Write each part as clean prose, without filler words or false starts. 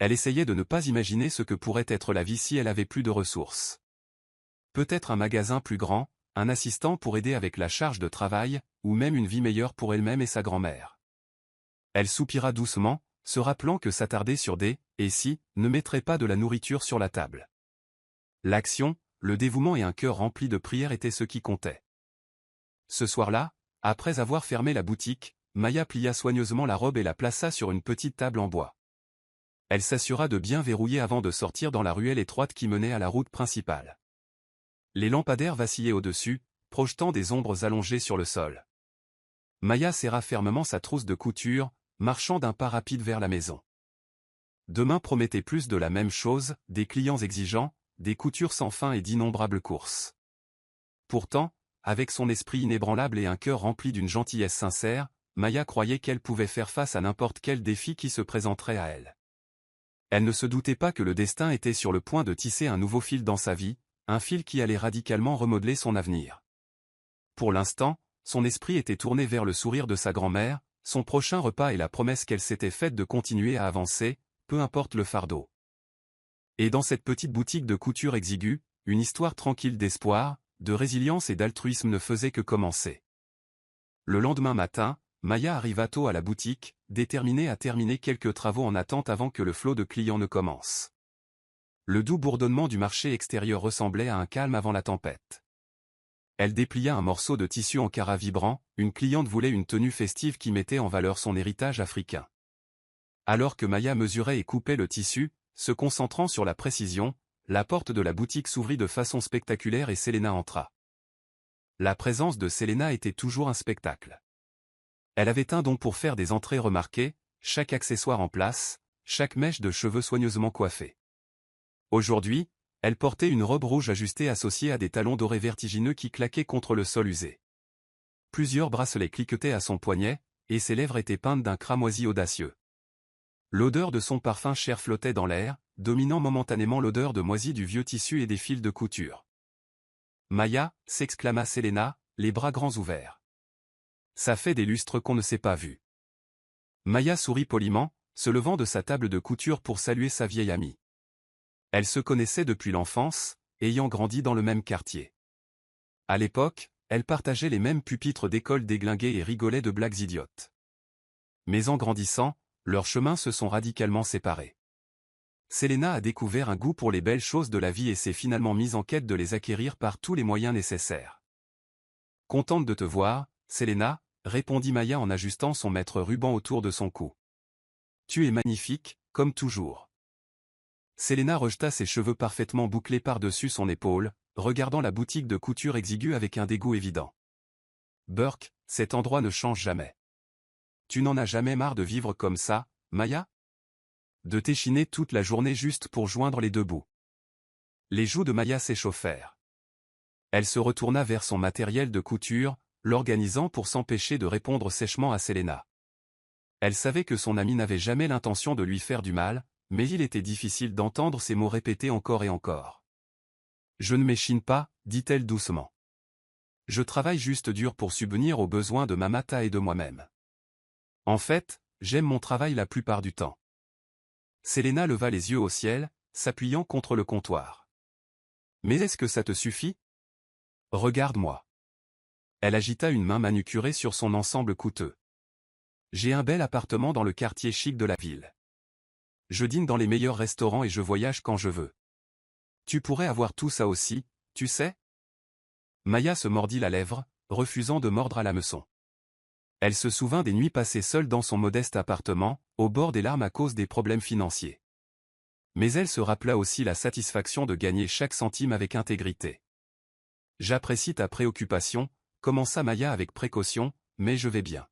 Elle essayait de ne pas imaginer ce que pourrait être la vie si elle avait plus de ressources. Peut-être un magasin plus grand, un assistant pour aider avec la charge de travail, ou même une vie meilleure pour elle-même et sa grand-mère. Elle soupira doucement, se rappelant que s'attarder sur des « et si » ne mettrait pas de la nourriture sur la table. L'action, le dévouement et un cœur rempli de prières étaient ce qui comptait. Ce soir-là, après avoir fermé la boutique, Maya plia soigneusement la robe et la plaça sur une petite table en bois. Elle s'assura de bien verrouiller avant de sortir dans la ruelle étroite qui menait à la route principale. Les lampadaires vacillaient au-dessus, projetant des ombres allongées sur le sol. Maya serra fermement sa trousse de couture, marchant d'un pas rapide vers la maison. Demain promettait plus de la même chose, des clients exigeants, des coutures sans fin et d'innombrables courses. Pourtant, avec son esprit inébranlable et un cœur rempli d'une gentillesse sincère, Maya croyait qu'elle pouvait faire face à n'importe quel défi qui se présenterait à elle. Elle ne se doutait pas que le destin était sur le point de tisser un nouveau fil dans sa vie, un fil qui allait radicalement remodeler son avenir. Pour l'instant, son esprit était tourné vers le sourire de sa grand-mère, son prochain repas et la promesse qu'elle s'était faite de continuer à avancer, peu importe le fardeau. Et dans cette petite boutique de couture exiguë, une histoire tranquille d'espoir, de résilience et d'altruisme ne faisait que commencer. Le lendemain matin, Maya arriva tôt à la boutique, déterminée à terminer quelques travaux en attente avant que le flot de clients ne commence. Le doux bourdonnement du marché extérieur ressemblait à un calme avant la tempête. Elle déplia un morceau de tissu en carat vibrant, une cliente voulait une tenue festive qui mettait en valeur son héritage africain. Alors que Maya mesurait et coupait le tissu, se concentrant sur la précision, la porte de la boutique s'ouvrit de façon spectaculaire et Selena entra. La présence de Selena était toujours un spectacle. Elle avait un don pour faire des entrées remarquées, chaque accessoire en place, chaque mèche de cheveux soigneusement coiffée. Aujourd'hui, elle portait une robe rouge ajustée associée à des talons dorés vertigineux qui claquaient contre le sol usé. Plusieurs bracelets cliquetaient à son poignet, et ses lèvres étaient peintes d'un cramoisi audacieux. L'odeur de son parfum cher flottait dans l'air, dominant momentanément l'odeur de moisi du vieux tissu et des fils de couture. « Maya » s'exclama Selena, les bras grands ouverts. « Ça fait des lustres qu'on ne s'est pas vu. » Maya sourit poliment, se levant de sa table de couture pour saluer sa vieille amie. Elle se connaissait depuis l'enfance, ayant grandi dans le même quartier. À l'époque, elles partageaient les mêmes pupitres d'école déglingués et rigolaient de blagues idiotes. Mais en grandissant, leurs chemins se sont radicalement séparés. Selena a découvert un goût pour les belles choses de la vie et s'est finalement mise en quête de les acquérir par tous les moyens nécessaires. « Contente de te voir, Selena » répondit Maya en ajustant son mètre ruban autour de son cou. « Tu es magnifique, comme toujours. » Selena rejeta ses cheveux parfaitement bouclés par-dessus son épaule, regardant la boutique de couture exiguë avec un dégoût évident. « Burke, cet endroit ne change jamais. Tu n'en as jamais marre de vivre comme ça, Maya ? De t'échiner toute la journée juste pour joindre les deux bouts. » Les joues de Maya s'échauffèrent. Elle se retourna vers son matériel de couture, l'organisant pour s'empêcher de répondre sèchement à Selena. Elle savait que son amie n'avait jamais l'intention de lui faire du mal, mais il était difficile d'entendre ces mots répétés encore et encore. « Je ne m'échine pas, dit-elle doucement. Je travaille juste dur pour subvenir aux besoins de Mamata et de moi-même. En fait, j'aime mon travail la plupart du temps. » Selena leva les yeux au ciel, s'appuyant contre le comptoir. « Mais est-ce que ça te suffit ? Regarde-moi. » Elle agita une main manucurée sur son ensemble coûteux. « J'ai un bel appartement dans le quartier chic de la ville. Je dîne dans les meilleurs restaurants et je voyage quand je veux. Tu pourrais avoir tout ça aussi, tu sais ? » Maya se mordit la lèvre, refusant de mordre à l'hameçon. Elle se souvint des nuits passées seule dans son modeste appartement, au bord des larmes à cause des problèmes financiers. Mais elle se rappela aussi la satisfaction de gagner chaque centime avec intégrité. « J'apprécie ta préoccupation, » commença Maya avec précaution, « mais je vais bien.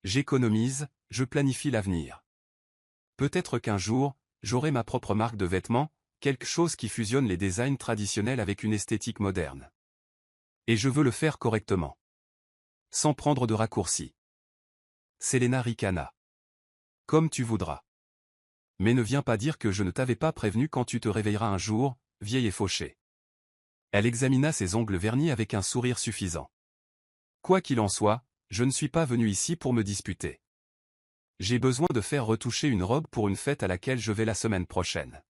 J'économise, je planifie l'avenir. Peut-être qu'un jour, j'aurai ma propre marque de vêtements, quelque chose qui fusionne les designs traditionnels avec une esthétique moderne. Et je veux le faire correctement. Sans prendre de raccourcis. » Selena ricana. « Comme tu voudras. Mais ne viens pas dire que je ne t'avais pas prévenu quand tu te réveilleras un jour, vieille et fauchée. » Elle examina ses ongles vernis avec un sourire suffisant. « Quoi qu'il en soit, je ne suis pas venu ici pour me disputer. J'ai besoin de faire retoucher une robe pour une fête à laquelle je vais la semaine prochaine.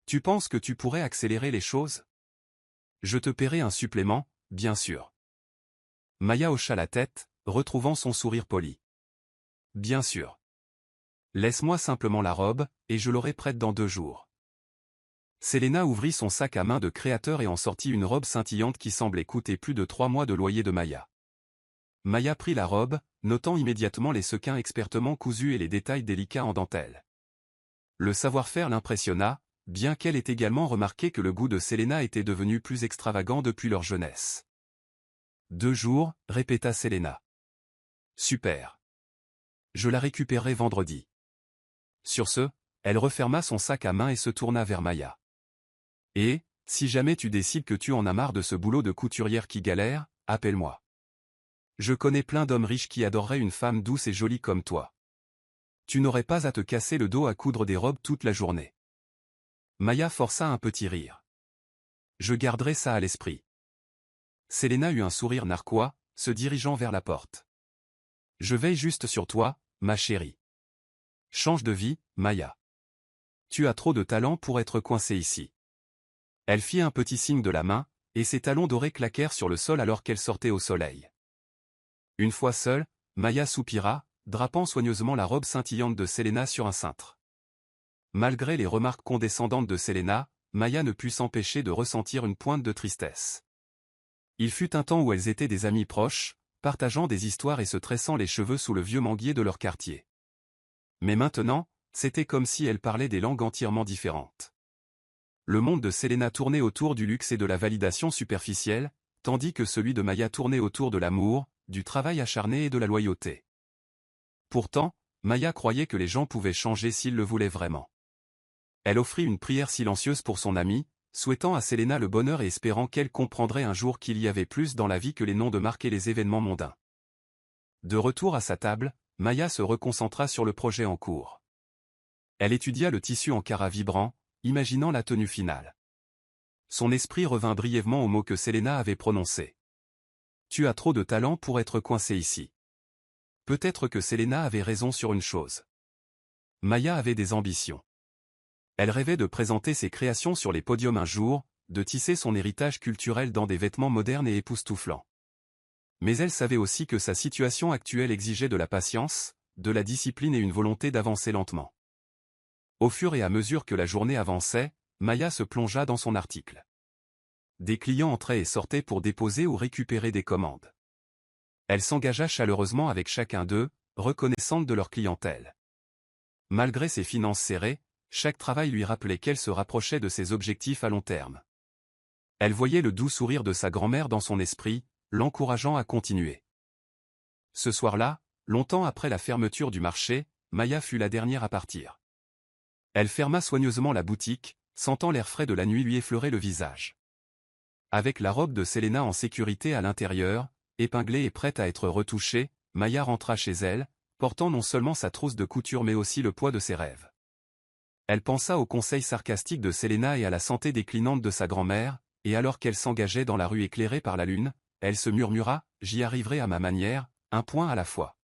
Tu penses que tu pourrais accélérer les choses? Je te paierai un supplément, bien sûr. Maya hocha la tête, retrouvant son sourire poli. Bien sûr. Laisse-moi simplement la robe, et je l'aurai prête dans 2 jours. Selena ouvrit son sac à main de créateur et en sortit une robe scintillante qui semblait coûter plus de 3 mois de loyer de Maya. Maya prit la robe, notant immédiatement les sequins expertement cousus et les détails délicats en dentelle. Le savoir-faire l'impressionna, bien qu'elle ait également remarqué que le goût de Selena était devenu plus extravagant depuis leur jeunesse. 2 jours, répéta Selena. Super. Je la récupérerai vendredi. Sur ce, elle referma son sac à main et se tourna vers Maya. Et, si jamais tu décides que tu en as marre de ce boulot de couturière qui galère, appelle-moi. Je connais plein d'hommes riches qui adoreraient une femme douce et jolie comme toi. Tu n'aurais pas à te casser le dos à coudre des robes toute la journée. Maya força un petit rire. Je garderai ça à l'esprit. Selena eut un sourire narquois, se dirigeant vers la porte. Je veille juste sur toi, ma chérie. Change de vie, Maya. Tu as trop de talent pour être coincée ici. Elle fit un petit signe de la main, et ses talons dorés claquèrent sur le sol alors qu'elle sortait au soleil. Une fois seule, Maya soupira, drapant soigneusement la robe scintillante de Selena sur un cintre. Malgré les remarques condescendantes de Selena, Maya ne put s'empêcher de ressentir une pointe de tristesse. Il fut un temps où elles étaient des amies proches, partageant des histoires et se tressant les cheveux sous le vieux manguier de leur quartier. Mais maintenant, c'était comme si elles parlaient des langues entièrement différentes. Le monde de Selena tournait autour du luxe et de la validation superficielle, tandis que celui de Maya tournait autour de l'amour, du travail acharné et de la loyauté. Pourtant, Maya croyait que les gens pouvaient changer s'ils le voulaient vraiment. Elle offrit une prière silencieuse pour son amie, souhaitant à Selena le bonheur et espérant qu'elle comprendrait un jour qu'il y avait plus dans la vie que les noms de marque et les événements mondains. De retour à sa table, Maya se reconcentra sur le projet en cours. Elle étudia le tissu en carats vibrant, imaginant la tenue finale. Son esprit revint brièvement au mot que Selena avait prononcé. Tu as trop de talent pour être coincé ici. Peut-être que Selena avait raison sur une chose. Maya avait des ambitions. Elle rêvait de présenter ses créations sur les podiums un jour, de tisser son héritage culturel dans des vêtements modernes et époustouflants. Mais elle savait aussi que sa situation actuelle exigeait de la patience, de la discipline et une volonté d'avancer lentement. Au fur et à mesure que la journée avançait, Maya se plongea dans son article. Des clients entraient et sortaient pour déposer ou récupérer des commandes. Elle s'engagea chaleureusement avec chacun d'eux, reconnaissante de leur clientèle. Malgré ses finances serrées, chaque travail lui rappelait qu'elle se rapprochait de ses objectifs à long terme. Elle voyait le doux sourire de sa grand-mère dans son esprit, l'encourageant à continuer. Ce soir-là, longtemps après la fermeture du marché, Maya fut la dernière à partir. Elle ferma soigneusement la boutique, sentant l'air frais de la nuit lui effleurer le visage. Avec la robe de Selena en sécurité à l'intérieur, épinglée et prête à être retouchée, Maya rentra chez elle, portant non seulement sa trousse de couture mais aussi le poids de ses rêves. Elle pensa aux conseils sarcastiques de Selena et à la santé déclinante de sa grand-mère, et alors qu'elle s'engageait dans la rue éclairée par la lune, elle se murmura « J'y arriverai à ma manière, un point à la fois ».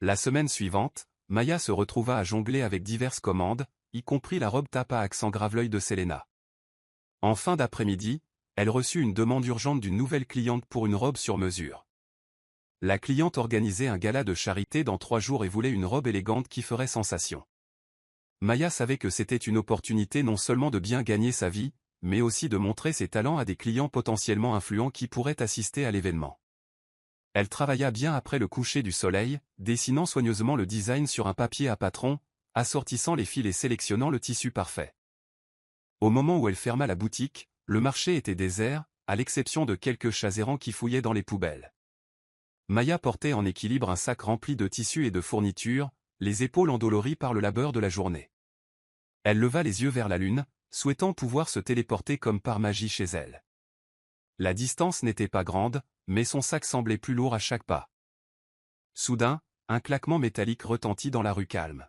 La semaine suivante, Maya se retrouva à jongler avec diverses commandes, y compris la robe tape à accent grave-l'œil de Selena. En fin d'après-midi, elle reçut une demande urgente d'une nouvelle cliente pour une robe sur mesure. La cliente organisait un gala de charité dans 3 jours et voulait une robe élégante qui ferait sensation. Maya savait que c'était une opportunité non seulement de bien gagner sa vie, mais aussi de montrer ses talents à des clients potentiellement influents qui pourraient assister à l'événement. Elle travailla bien après le coucher du soleil, dessinant soigneusement le design sur un papier à patron, assortissant les fils et sélectionnant le tissu parfait. Au moment où elle ferma la boutique, le marché était désert, à l'exception de quelques chats errants qui fouillaient dans les poubelles. Maya portait en équilibre un sac rempli de tissus et de fournitures, les épaules endolories par le labeur de la journée. Elle leva les yeux vers la lune, souhaitant pouvoir se téléporter comme par magie chez elle. La distance n'était pas grande, mais son sac semblait plus lourd à chaque pas. Soudain, un claquement métallique retentit dans la rue calme.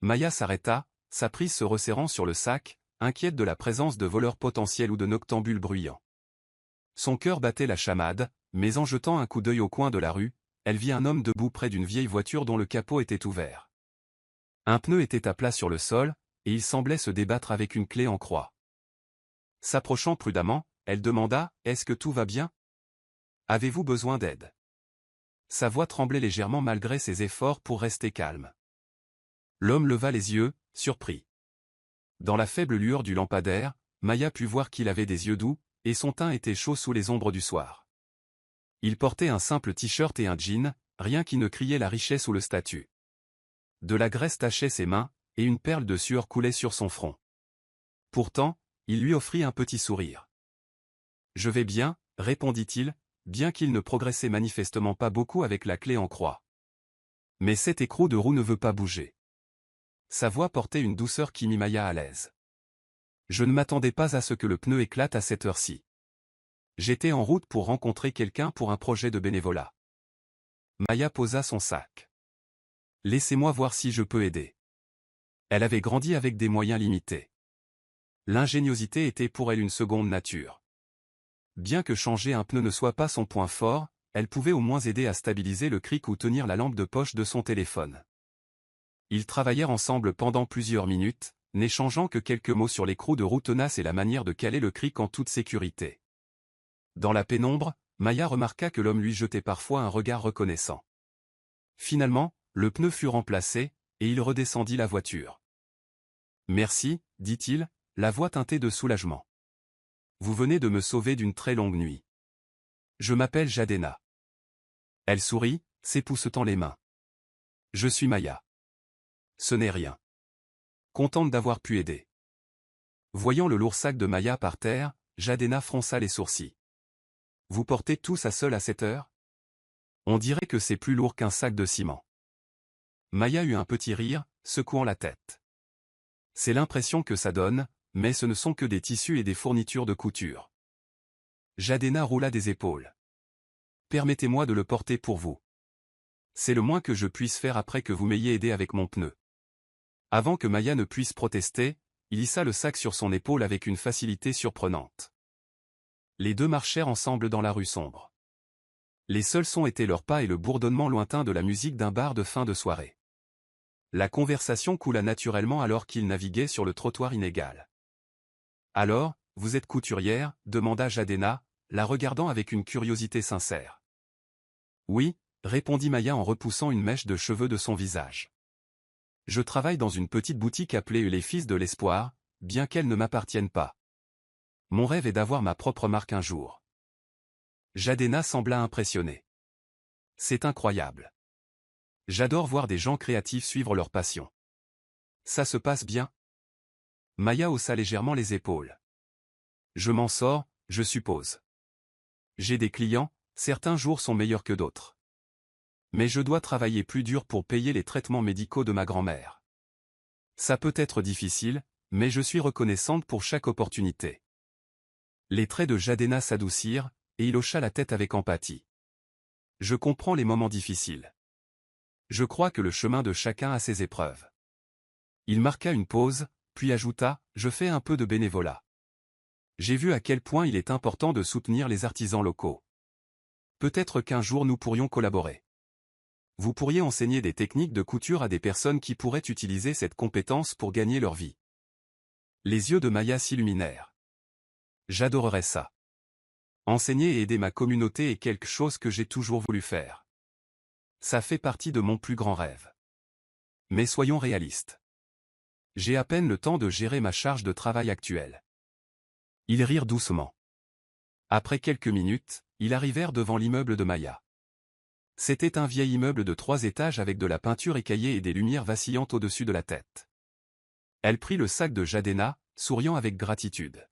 Maya s'arrêta, sa prise se resserrant sur le sac, inquiète de la présence de voleurs potentiels ou de noctambules bruyants. Son cœur battait la chamade, mais en jetant un coup d'œil au coin de la rue, elle vit un homme debout près d'une vieille voiture dont le capot était ouvert. Un pneu était à plat sur le sol, et il semblait se débattre avec une clé en croix. S'approchant prudemment, elle demanda « Est-ce que tout va bien? Avez-vous besoin d'aide ?» Sa voix tremblait légèrement malgré ses efforts pour rester calme. L'homme leva les yeux, surpris. Dans la faible lueur du lampadaire, Maya put voir qu'il avait des yeux doux, et son teint était chaud sous les ombres du soir. Il portait un simple t-shirt et un jean, rien qui ne criait la richesse ou le statut. De la graisse tachait ses mains, et une perle de sueur coulait sur son front. Pourtant, il lui offrit un petit sourire. « Je vais bien, » répondit-il, bien qu'il ne progressait manifestement pas beaucoup avec la clé en croix. Mais cet écrou de roue ne veut pas bouger. Sa voix portait une douceur qui mit Maya à l'aise. Je ne m'attendais pas à ce que le pneu éclate à cette heure-ci. J'étais en route pour rencontrer quelqu'un pour un projet de bénévolat. Maya posa son sac. Laissez-moi voir si je peux aider. Elle avait grandi avec des moyens limités. L'ingéniosité était pour elle une seconde nature. Bien que changer un pneu ne soit pas son point fort, elle pouvait au moins aider à stabiliser le cric ou tenir la lampe de poche de son téléphone. Ils travaillèrent ensemble pendant plusieurs minutes, n'échangeant que quelques mots sur l'écrou de roue tenace et la manière de caler le cric en toute sécurité. Dans la pénombre, Maya remarqua que l'homme lui jetait parfois un regard reconnaissant. Finalement, le pneu fut remplacé, et il redescendit la voiture. « Merci, » dit-il, la voix teintée de soulagement. « Vous venez de me sauver d'une très longue nuit. Je m'appelle Jadena. » Elle sourit, s'époussetant les mains. « Je suis Maya. » Ce n'est rien. Contente d'avoir pu aider. Voyant le lourd sac de Maya par terre, Jadena fronça les sourcils. « Vous portez tout ça seul à cette heure? On dirait que c'est plus lourd qu'un sac de ciment. » Maya eut un petit rire, secouant la tête. « C'est l'impression que ça donne, mais ce ne sont que des tissus et des fournitures de couture. » Jadena roula des épaules. « Permettez-moi de le porter pour vous. C'est le moins que je puisse faire après que vous m'ayez aidé avec mon pneu. » Avant que Maya ne puisse protester, il hissa le sac sur son épaule avec une facilité surprenante. Les deux marchèrent ensemble dans la rue sombre. Les seuls sons étaient leurs pas et le bourdonnement lointain de la musique d'un bar de fin de soirée. La conversation coula naturellement alors qu'ils naviguaient sur le trottoir inégal. « Alors, vous êtes couturière ?» demanda Jadena, la regardant avec une curiosité sincère. « Oui », répondit Maya en repoussant une mèche de cheveux de son visage. « Je travaille dans une petite boutique appelée Les Fils de l'Espoir, bien qu'elle ne m'appartienne pas. Mon rêve est d'avoir ma propre marque un jour. » Jadena sembla impressionnée. « C'est incroyable. J'adore voir des gens créatifs suivre leur passion. Ça se passe bien ?» Maya haussa légèrement les épaules. « Je m'en sors, je suppose. J'ai des clients, certains jours sont meilleurs que d'autres. Mais je dois travailler plus dur pour payer les traitements médicaux de ma grand-mère. Ça peut être difficile, mais je suis reconnaissante pour chaque opportunité. » Les traits de Jadena s'adoucirent, et il hocha la tête avec empathie. « Je comprends les moments difficiles. Je crois que le chemin de chacun a ses épreuves. » Il marqua une pause, puis ajouta « Je fais un peu de bénévolat. J'ai vu à quel point il est important de soutenir les artisans locaux. Peut-être qu'un jour nous pourrions collaborer. Vous pourriez enseigner des techniques de couture à des personnes qui pourraient utiliser cette compétence pour gagner leur vie. » Les yeux de Maya s'illuminèrent. « J'adorerais ça. Enseigner et aider ma communauté est quelque chose que j'ai toujours voulu faire. Ça fait partie de mon plus grand rêve. Mais soyons réalistes. J'ai à peine le temps de gérer ma charge de travail actuelle. » Ils rirent doucement. Après quelques minutes, ils arrivèrent devant l'immeuble de Maya. C'était un vieil immeuble de 3 étages avec de la peinture écaillée et des lumières vacillantes au-dessus de la tête. Elle prit le sac de Jadena, souriant avec gratitude.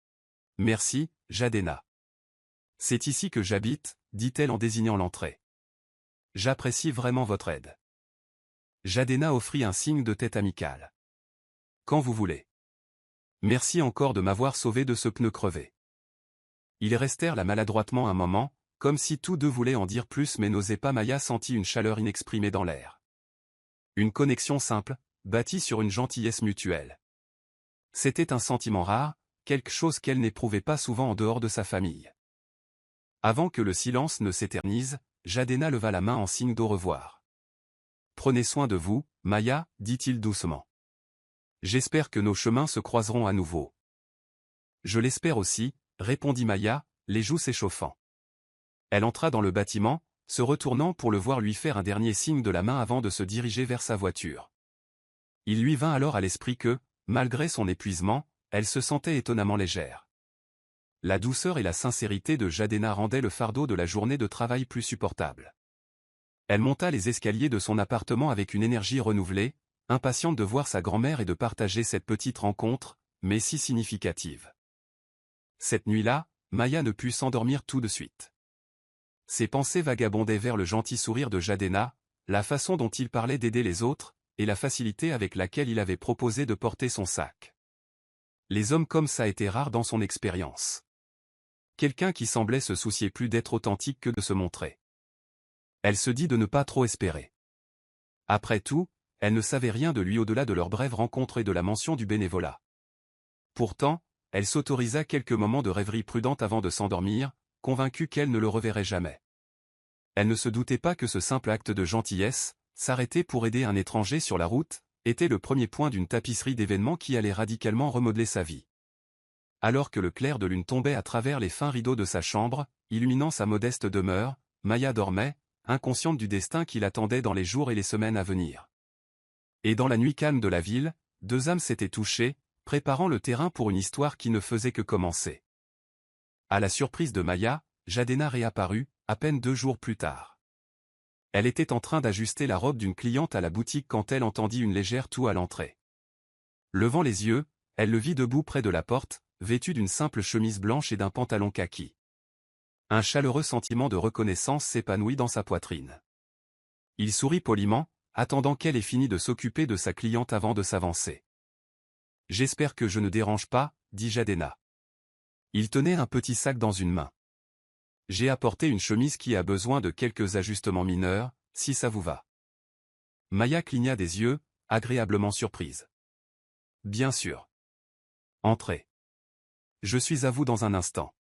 « Merci, Jadena. C'est ici que j'habite, » dit-elle en désignant l'entrée. « J'apprécie vraiment votre aide. » Jadena offrit un signe de tête amical. « Quand vous voulez. Merci encore de m'avoir sauvé de ce pneu crevé. » Ils restèrent là maladroitement un moment, comme si tous deux voulaient en dire plus mais n'osaient pas. Maya sentit une chaleur inexprimée dans l'air. Une connexion simple, bâtie sur une gentillesse mutuelle. C'était un sentiment rare, quelque chose qu'elle n'éprouvait pas souvent en dehors de sa famille. Avant que le silence ne s'éternise, Jadena leva la main en signe d'au revoir. Prenez soin de vous, Maya, dit-il doucement. J'espère que nos chemins se croiseront à nouveau. Je l'espère aussi, répondit Maya, les joues s'échauffant. Elle entra dans le bâtiment, se retournant pour le voir lui faire un dernier signe de la main avant de se diriger vers sa voiture. Il lui vint alors à l'esprit que, malgré son épuisement, elle se sentait étonnamment légère. La douceur et la sincérité de Jadena rendaient le fardeau de la journée de travail plus supportable. Elle monta les escaliers de son appartement avec une énergie renouvelée, impatiente de voir sa grand-mère et de partager cette petite rencontre, mais si significative. Cette nuit-là, Maya ne put s'endormir tout de suite. Ses pensées vagabondaient vers le gentil sourire de Jadena, la façon dont il parlait d'aider les autres, et la facilité avec laquelle il avait proposé de porter son sac. Les hommes comme ça étaient rares dans son expérience. Quelqu'un qui semblait se soucier plus d'être authentique que de se montrer. Elle se dit de ne pas trop espérer. Après tout, elle ne savait rien de lui au-delà de leur brève rencontre et de la mention du bénévolat. Pourtant, elle s'autorisa quelques moments de rêverie prudente avant de s'endormir, convaincue qu'elle ne le reverrait jamais. Elle ne se doutait pas que ce simple acte de gentillesse, s'arrêter pour aider un étranger sur la route, était le premier point d'une tapisserie d'événements qui allait radicalement remodeler sa vie. Alors que le clair de lune tombait à travers les fins rideaux de sa chambre, illuminant sa modeste demeure, Maya dormait, inconsciente du destin qui l'attendait dans les jours et les semaines à venir. Et dans la nuit calme de la ville, deux âmes s'étaient touchées, préparant le terrain pour une histoire qui ne faisait que commencer. À la surprise de Maya, Jadena réapparut, à peine 2 jours plus tard. Elle était en train d'ajuster la robe d'une cliente à la boutique quand elle entendit une légère toux à l'entrée. Levant les yeux, elle le vit debout près de la porte, vêtu d'une simple chemise blanche et d'un pantalon kaki. Un chaleureux sentiment de reconnaissance s'épanouit dans sa poitrine. Il sourit poliment, attendant qu'elle ait fini de s'occuper de sa cliente avant de s'avancer. « J'espère que je ne dérange pas, » dit Jadena. Il tenait un petit sac dans une main. « J'ai apporté une chemise qui a besoin de quelques ajustements mineurs, si ça vous va. » Maya cligna des yeux, agréablement surprise. « Bien sûr. Entrez. Je suis à vous dans un instant. »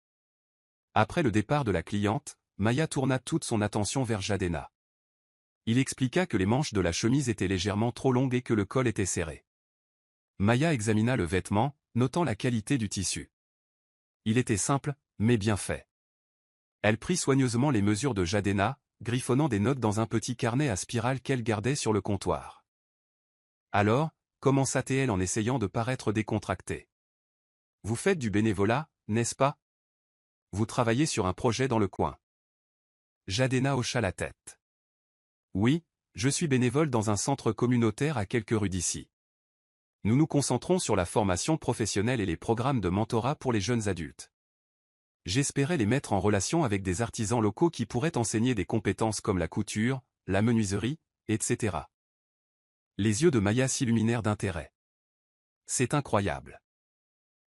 Après le départ de la cliente, Maya tourna toute son attention vers Jadena. Il expliqua que les manches de la chemise étaient légèrement trop longues et que le col était serré. Maya examina le vêtement, notant la qualité du tissu. Il était simple, mais bien fait. Elle prit soigneusement les mesures de Jadena, griffonnant des notes dans un petit carnet à spirale qu'elle gardait sur le comptoir. Alors, commença-t-elle en essayant de paraître décontractée. « Vous faites du bénévolat, n'est-ce pas? Vous travaillez sur un projet dans le coin. » Jadena hocha la tête. « Oui, je suis bénévole dans un centre communautaire à quelques rues d'ici. Nous nous concentrons sur la formation professionnelle et les programmes de mentorat pour les jeunes adultes. J'espérais les mettre en relation avec des artisans locaux qui pourraient enseigner des compétences comme la couture, la menuiserie, etc. » Les yeux de Maya s'illuminèrent d'intérêt. « C'est incroyable.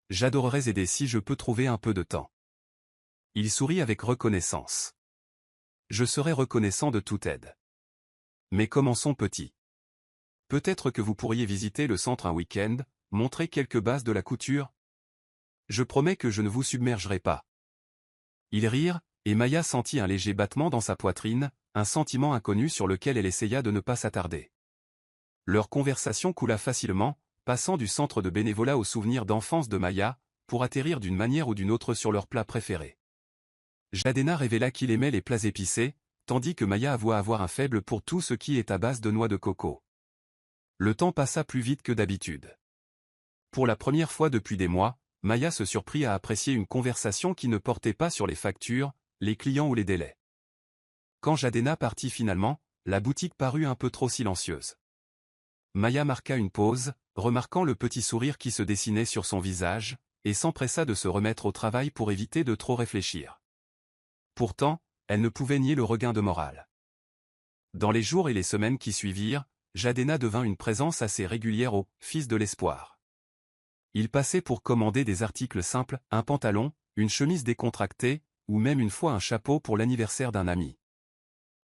J'adorerais aider si je peux trouver un peu de temps. » Il sourit avec reconnaissance. « Je serai reconnaissant de toute aide. Mais commençons petit. Peut-être que vous pourriez visiter le centre un week-end, montrer quelques bases de la couture. Je promets que je ne vous submergerai pas. » Ils rirent, et Maya sentit un léger battement dans sa poitrine, un sentiment inconnu sur lequel elle essaya de ne pas s'attarder. Leur conversation coula facilement, passant du centre de bénévolat aux souvenirs d'enfance de Maya, pour atterrir d'une manière ou d'une autre sur leur plat préféré. Jadena révéla qu'il aimait les plats épicés, tandis que Maya avoua avoir un faible pour tout ce qui est à base de noix de coco. Le temps passa plus vite que d'habitude. Pour la première fois depuis des mois, Maya se surprit à apprécier une conversation qui ne portait pas sur les factures, les clients ou les délais. Quand Jadena partit finalement, la boutique parut un peu trop silencieuse. Maya marqua une pause, remarquant le petit sourire qui se dessinait sur son visage, et s'empressa de se remettre au travail pour éviter de trop réfléchir. Pourtant, elle ne pouvait nier le regain de morale. Dans les jours et les semaines qui suivirent, Jadena devint une présence assez régulière au « Fils de l'espoir ». Il passait pour commander des articles simples, un pantalon, une chemise décontractée, ou même une fois un chapeau pour l'anniversaire d'un ami.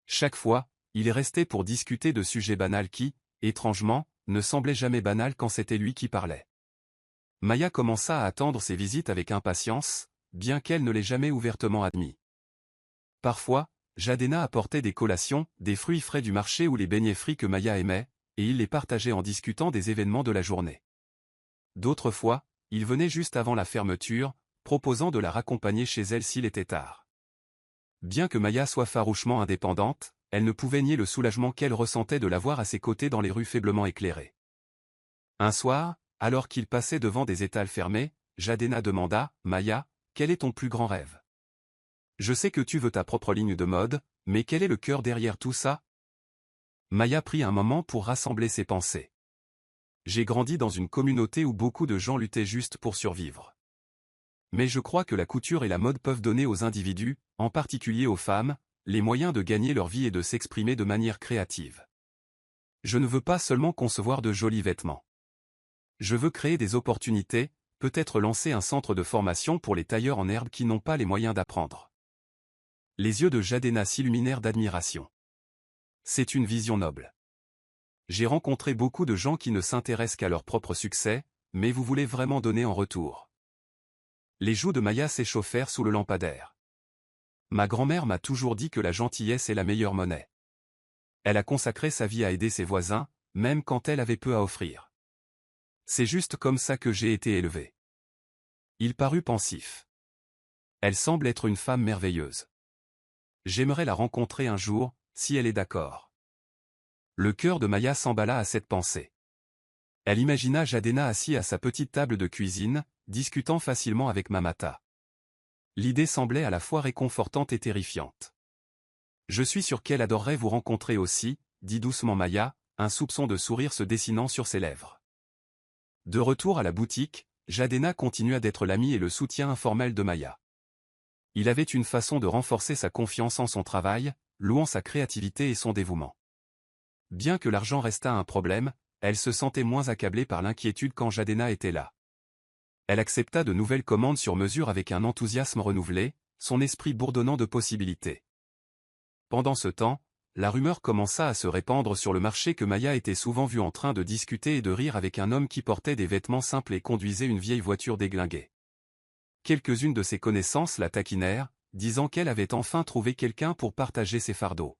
Chaque fois, il restait pour discuter de sujets banals qui, étrangement, ne semblaient jamais banals quand c'était lui qui parlait. Maya commença à attendre ses visites avec impatience, bien qu'elle ne l'ait jamais ouvertement admis. Parfois, Jadena apportait des collations, des fruits frais du marché ou les beignets frits que Maya aimait, et ils les partageaient en discutant des événements de la journée. D'autres fois, il venait juste avant la fermeture, proposant de la raccompagner chez elle s'il était tard. Bien que Maya soit farouchement indépendante, elle ne pouvait nier le soulagement qu'elle ressentait de l'avoir à ses côtés dans les rues faiblement éclairées. Un soir, alors qu'il passait devant des étals fermés, Jadena demanda, « Maya, quel est ton plus grand rêve? Je sais que tu veux ta propre ligne de mode, mais quel est le cœur derrière tout ça ?» Maya prit un moment pour rassembler ses pensées. « J'ai grandi dans une communauté où beaucoup de gens luttaient juste pour survivre. Mais je crois que la couture et la mode peuvent donner aux individus, en particulier aux femmes, les moyens de gagner leur vie et de s'exprimer de manière créative. Je ne veux pas seulement concevoir de jolis vêtements. Je veux créer des opportunités, peut-être lancer un centre de formation pour les tailleurs en herbe qui n'ont pas les moyens d'apprendre. » Les yeux de Jadena s'illuminèrent d'admiration. « C'est une vision noble. J'ai rencontré beaucoup de gens qui ne s'intéressent qu'à leur propre succès, mais vous voulez vraiment donner en retour. » Les joues de Maya s'échauffèrent sous le lampadaire. « Ma grand-mère m'a toujours dit que la gentillesse est la meilleure monnaie. Elle a consacré sa vie à aider ses voisins, même quand elle avait peu à offrir. C'est juste comme ça que j'ai été élevé. » Il parut pensif. « Elle semble être une femme merveilleuse. J'aimerais la rencontrer un jour, si elle est d'accord. » Le cœur de Maya s'emballa à cette pensée. Elle imagina Jadena assis à sa petite table de cuisine, discutant facilement avec Mamata. L'idée semblait à la fois réconfortante et terrifiante. « Je suis sûr qu'elle adorerait vous rencontrer aussi, » dit doucement Maya, un soupçon de sourire se dessinant sur ses lèvres. De retour à la boutique, Jadena continua d'être l'ami et le soutien informel de Maya. Il avait une façon de renforcer sa confiance en son travail, louant sa créativité et son dévouement. Bien que l'argent restât un problème, elle se sentait moins accablée par l'inquiétude quand Jadena était là. Elle accepta de nouvelles commandes sur mesure avec un enthousiasme renouvelé, son esprit bourdonnant de possibilités. Pendant ce temps, la rumeur commença à se répandre sur le marché que Maya était souvent vue en train de discuter et de rire avec un homme qui portait des vêtements simples et conduisait une vieille voiture déglinguée. Quelques-unes de ses connaissances la taquinèrent, disant qu'elle avait enfin trouvé quelqu'un pour partager ses fardeaux.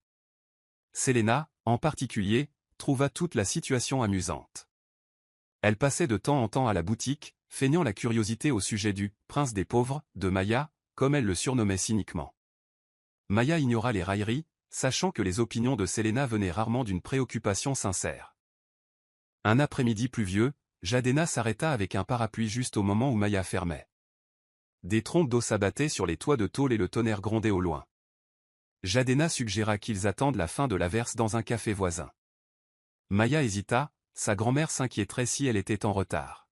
Selena, en particulier, trouva toute la situation amusante. Elle passait de temps en temps à la boutique, feignant la curiosité au sujet du « prince des pauvres » de Maya, comme elle le surnommait cyniquement. Maya ignora les railleries, sachant que les opinions de Selena venaient rarement d'une préoccupation sincère. Un après-midi pluvieux, Jadena s'arrêta avec un parapluie juste au moment où Maya fermait. Des trompes d'eau s'abattaient sur les toits de tôle et le tonnerre grondait au loin. Jadena suggéra qu'ils attendent la fin de l'averse dans un café voisin. Maya hésita, sa grand-mère s'inquiéterait si elle était en retard.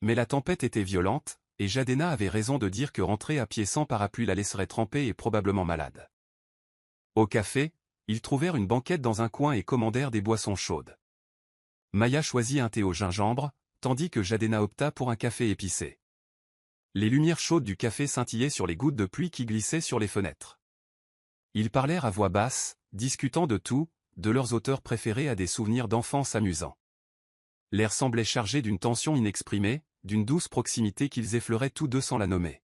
Mais la tempête était violente, et Jadena avait raison de dire que rentrer à pied sans parapluie la laisserait trempée et probablement malade. Au café, ils trouvèrent une banquette dans un coin et commandèrent des boissons chaudes. Maya choisit un thé au gingembre, tandis que Jadena opta pour un café épicé. Les lumières chaudes du café scintillaient sur les gouttes de pluie qui glissaient sur les fenêtres. Ils parlèrent à voix basse, discutant de tout, de leurs auteurs préférés à des souvenirs d'enfance amusants. L'air semblait chargé d'une tension inexprimée, d'une douce proximité qu'ils effleuraient tous deux sans la nommer.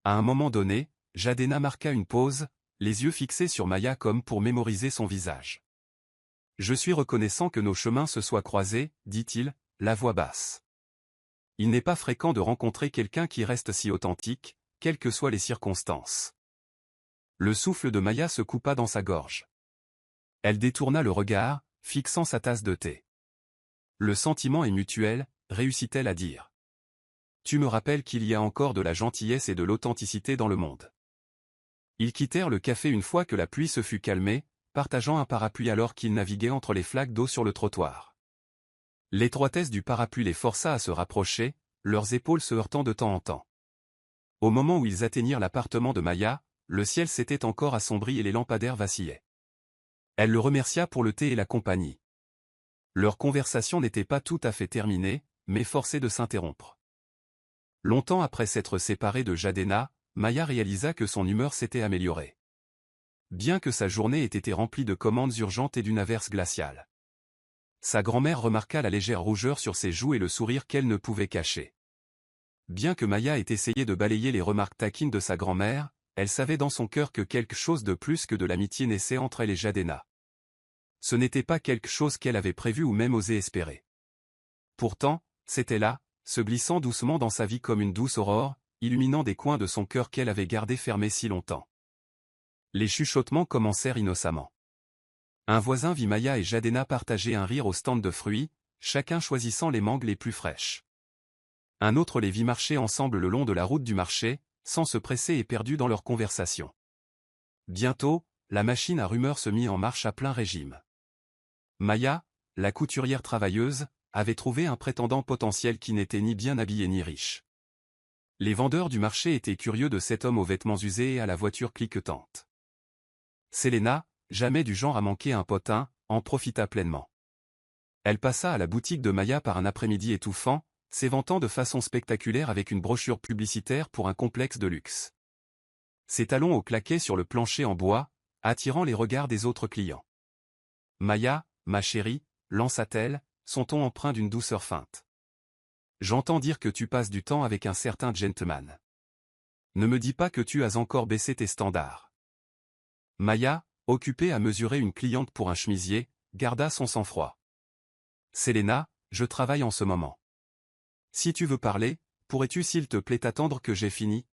À un moment donné, Jadena marqua une pause, les yeux fixés sur Maya comme pour mémoriser son visage. « Je suis reconnaissant que nos chemins se soient croisés, » dit-il, la voix basse. Il n'est pas fréquent de rencontrer quelqu'un qui reste si authentique, quelles que soient les circonstances. Le souffle de Maya se coupa dans sa gorge. Elle détourna le regard, fixant sa tasse de thé. « Le sentiment est mutuel, » réussit-elle à dire. « Tu me rappelles qu'il y a encore de la gentillesse et de l'authenticité dans le monde. » Ils quittèrent le café une fois que la pluie se fut calmée, partageant un parapluie alors qu'ils naviguaient entre les flaques d'eau sur le trottoir. L'étroitesse du parapluie les força à se rapprocher, leurs épaules se heurtant de temps en temps. Au moment où ils atteignirent l'appartement de Maya, le ciel s'était encore assombri et les lampadaires vacillaient. Elle le remercia pour le thé et la compagnie. Leur conversation n'était pas tout à fait terminée, mais forcée de s'interrompre. Longtemps après s'être séparée de Jadena, Maya réalisa que son humeur s'était améliorée. Bien que sa journée ait été remplie de commandes urgentes et d'une averse glaciale. Sa grand-mère remarqua la légère rougeur sur ses joues et le sourire qu'elle ne pouvait cacher. Bien que Maya ait essayé de balayer les remarques taquines de sa grand-mère, elle savait dans son cœur que quelque chose de plus que de l'amitié naissait entre elle et Jadena. Ce n'était pas quelque chose qu'elle avait prévu ou même osé espérer. Pourtant, c'était là, se glissant doucement dans sa vie comme une douce aurore, illuminant des coins de son cœur qu'elle avait gardés fermés si longtemps. Les chuchotements commencèrent innocemment. Un voisin vit Maya et Jadena partager un rire au stand de fruits, chacun choisissant les mangues les plus fraîches. Un autre les vit marcher ensemble le long de la route du marché, sans se presser et perdus dans leur conversation. Bientôt, la machine à rumeurs se mit en marche à plein régime. Maya, la couturière travailleuse, avait trouvé un prétendant potentiel qui n'était ni bien habillé ni riche. Les vendeurs du marché étaient curieux de cet homme aux vêtements usés et à la voiture cliquetante. Selena, jamais du genre à manquer un potin, en profita pleinement. Elle passa à la boutique de Maya par un après-midi étouffant, s'éventant de façon spectaculaire avec une brochure publicitaire pour un complexe de luxe. Ses talons au claquet sur le plancher en bois, attirant les regards des autres clients. « Maya, ma chérie », lança-t-elle, son ton empreint d'une douceur feinte. « J'entends dire que tu passes du temps avec un certain gentleman. Ne me dis pas que tu as encore baissé tes standards. » Maya, occupée à mesurer une cliente pour un chemisier, garda son sang-froid. « Selena, je travaille en ce moment. Si tu veux parler, pourrais-tu s'il te plaît attendre que j'ai fini ?»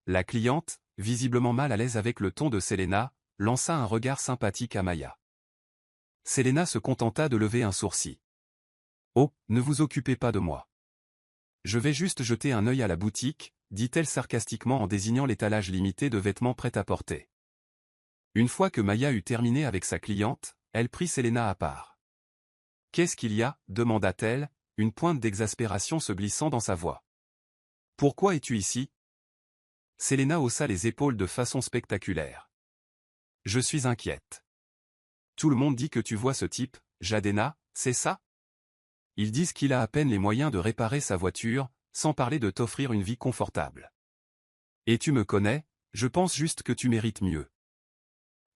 La cliente, visiblement mal à l'aise avec le ton de Selena, lança un regard sympathique à Maya. Selena se contenta de lever un sourcil. « Oh, ne vous occupez pas de moi. Je vais juste jeter un œil à la boutique, » dit-elle sarcastiquement en désignant l'étalage limité de vêtements prêts à porter. Une fois que Maya eut terminé avec sa cliente, elle prit Selena à part. « Qu'est-ce qu'il y a » demanda-t-elle, une pointe d'exaspération se glissant dans sa voix. « Pourquoi es-tu ici » Selena haussa les épaules de façon spectaculaire. « Je suis inquiète. Tout le monde dit que tu vois ce type, Jadena, c'est ça? Ils disent qu'il a à peine les moyens de réparer sa voiture, sans parler de t'offrir une vie confortable. Et tu me connais, je pense juste que tu mérites mieux. »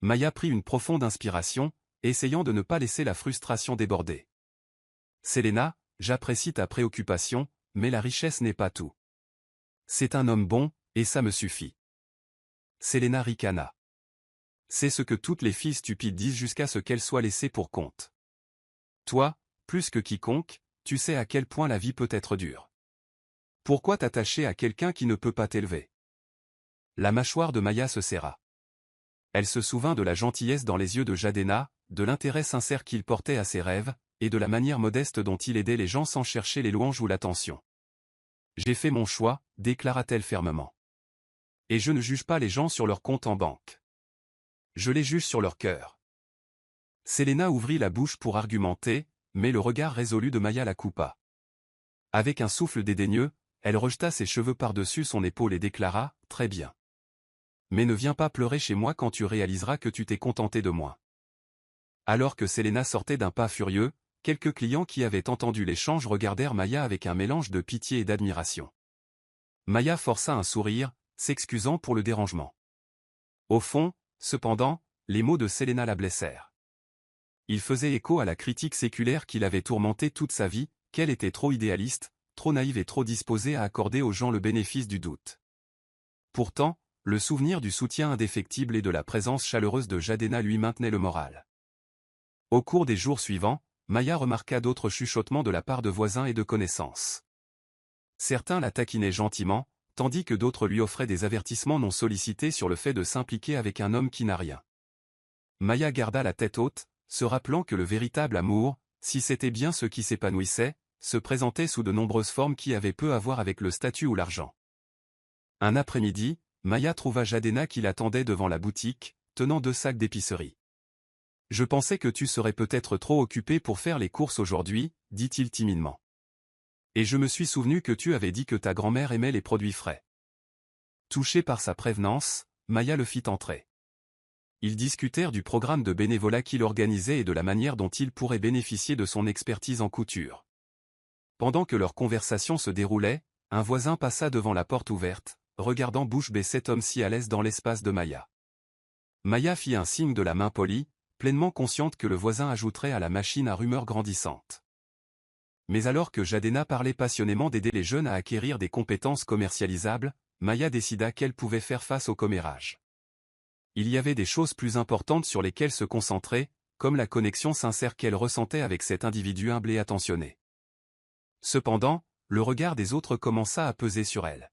Maya prit une profonde inspiration, essayant de ne pas laisser la frustration déborder. « Selena, j'apprécie ta préoccupation, mais la richesse n'est pas tout. C'est un homme bon, et ça me suffit. » Selena ricana. C'est ce que toutes les filles stupides disent jusqu'à ce qu'elles soient laissées pour compte. Toi, plus que quiconque, tu sais à quel point la vie peut être dure. Pourquoi t'attacher à quelqu'un qui ne peut pas t'élever? La mâchoire de Maya se serra. Elle se souvint de la gentillesse dans les yeux de Jadena, de l'intérêt sincère qu'il portait à ses rêves, et de la manière modeste dont il aidait les gens sans chercher les louanges ou l'attention. « J'ai fait mon choix », déclara-t-elle fermement. « Et je ne juge pas les gens sur leur compte en banque. Je les juge sur leur cœur. » Selena ouvrit la bouche pour argumenter, mais le regard résolu de Maya la coupa. Avec un souffle dédaigneux, elle rejeta ses cheveux par-dessus son épaule et déclara, « Très bien. Mais ne viens pas pleurer chez moi quand tu réaliseras que tu t'es contenté de moi. » Alors que Selena sortait d'un pas furieux, quelques clients qui avaient entendu l'échange regardèrent Maya avec un mélange de pitié et d'admiration. Maya força un sourire, s'excusant pour le dérangement. Au fond, cependant, les mots de Selena la blessèrent. Ils faisaient écho à la critique séculaire qui l'avait tourmentée toute sa vie, qu'elle était trop idéaliste, trop naïve et trop disposée à accorder aux gens le bénéfice du doute. Pourtant, le souvenir du soutien indéfectible et de la présence chaleureuse de Jadena lui maintenait le moral. Au cours des jours suivants, Maya remarqua d'autres chuchotements de la part de voisins et de connaissances. Certains la taquinaient gentiment, tandis que d'autres lui offraient des avertissements non sollicités sur le fait de s'impliquer avec un homme qui n'a rien. Maya garda la tête haute, se rappelant que le véritable amour, si c'était bien ce qui s'épanouissait, se présentait sous de nombreuses formes qui avaient peu à voir avec le statut ou l'argent. Un après-midi, Maya trouva Jadena qui l'attendait devant la boutique, tenant 2 sacs d'épicerie. « Je pensais que tu serais peut-être trop occupé pour faire les courses aujourd'hui, » dit-il timidement. « Et je me suis souvenu que tu avais dit que ta grand-mère aimait les produits frais. » Touchée par sa prévenance, Maya le fit entrer. Ils discutèrent du programme de bénévolat qu'il organisait et de la manière dont il pourrait bénéficier de son expertise en couture. Pendant que leur conversation se déroulait, un voisin passa devant la porte ouverte, regardant bouche bée cet homme si à l'aise dans l'espace de Maya. Maya fit un signe de la main polie, pleinement consciente que le voisin ajouterait à la machine à rumeurs grandissante. Mais alors que Jadena parlait passionnément d'aider les jeunes à acquérir des compétences commercialisables, Maya décida qu'elle pouvait faire face au commérage. Il y avait des choses plus importantes sur lesquelles se concentrer, comme la connexion sincère qu'elle ressentait avec cet individu humble et attentionné. Cependant, le regard des autres commença à peser sur elle.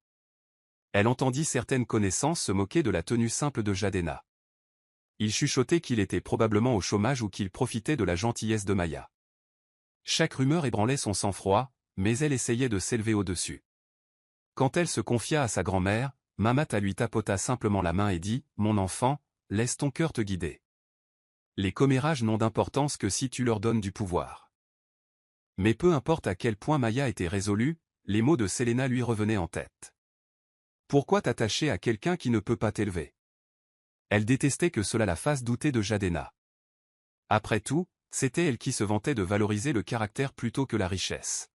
Elle entendit certaines connaissances se moquer de la tenue simple de Jadena. Ils chuchotaient qu'il était probablement au chômage ou qu'il profitait de la gentillesse de Maya. Chaque rumeur ébranlait son sang-froid, mais elle essayait de s'élever au-dessus. Quand elle se confia à sa grand-mère, Mamata lui tapota simplement la main et dit « Mon enfant, laisse ton cœur te guider. Les commérages n'ont d'importance que si tu leur donnes du pouvoir. » Mais peu importe à quel point Maya était résolue, les mots de Selena lui revenaient en tête. Pourquoi t'attacher à quelqu'un qui ne peut pas t'élever? Elle détestait que cela la fasse douter de Jadena. Après tout, c'était elle qui se vantait de valoriser le caractère plutôt que la richesse.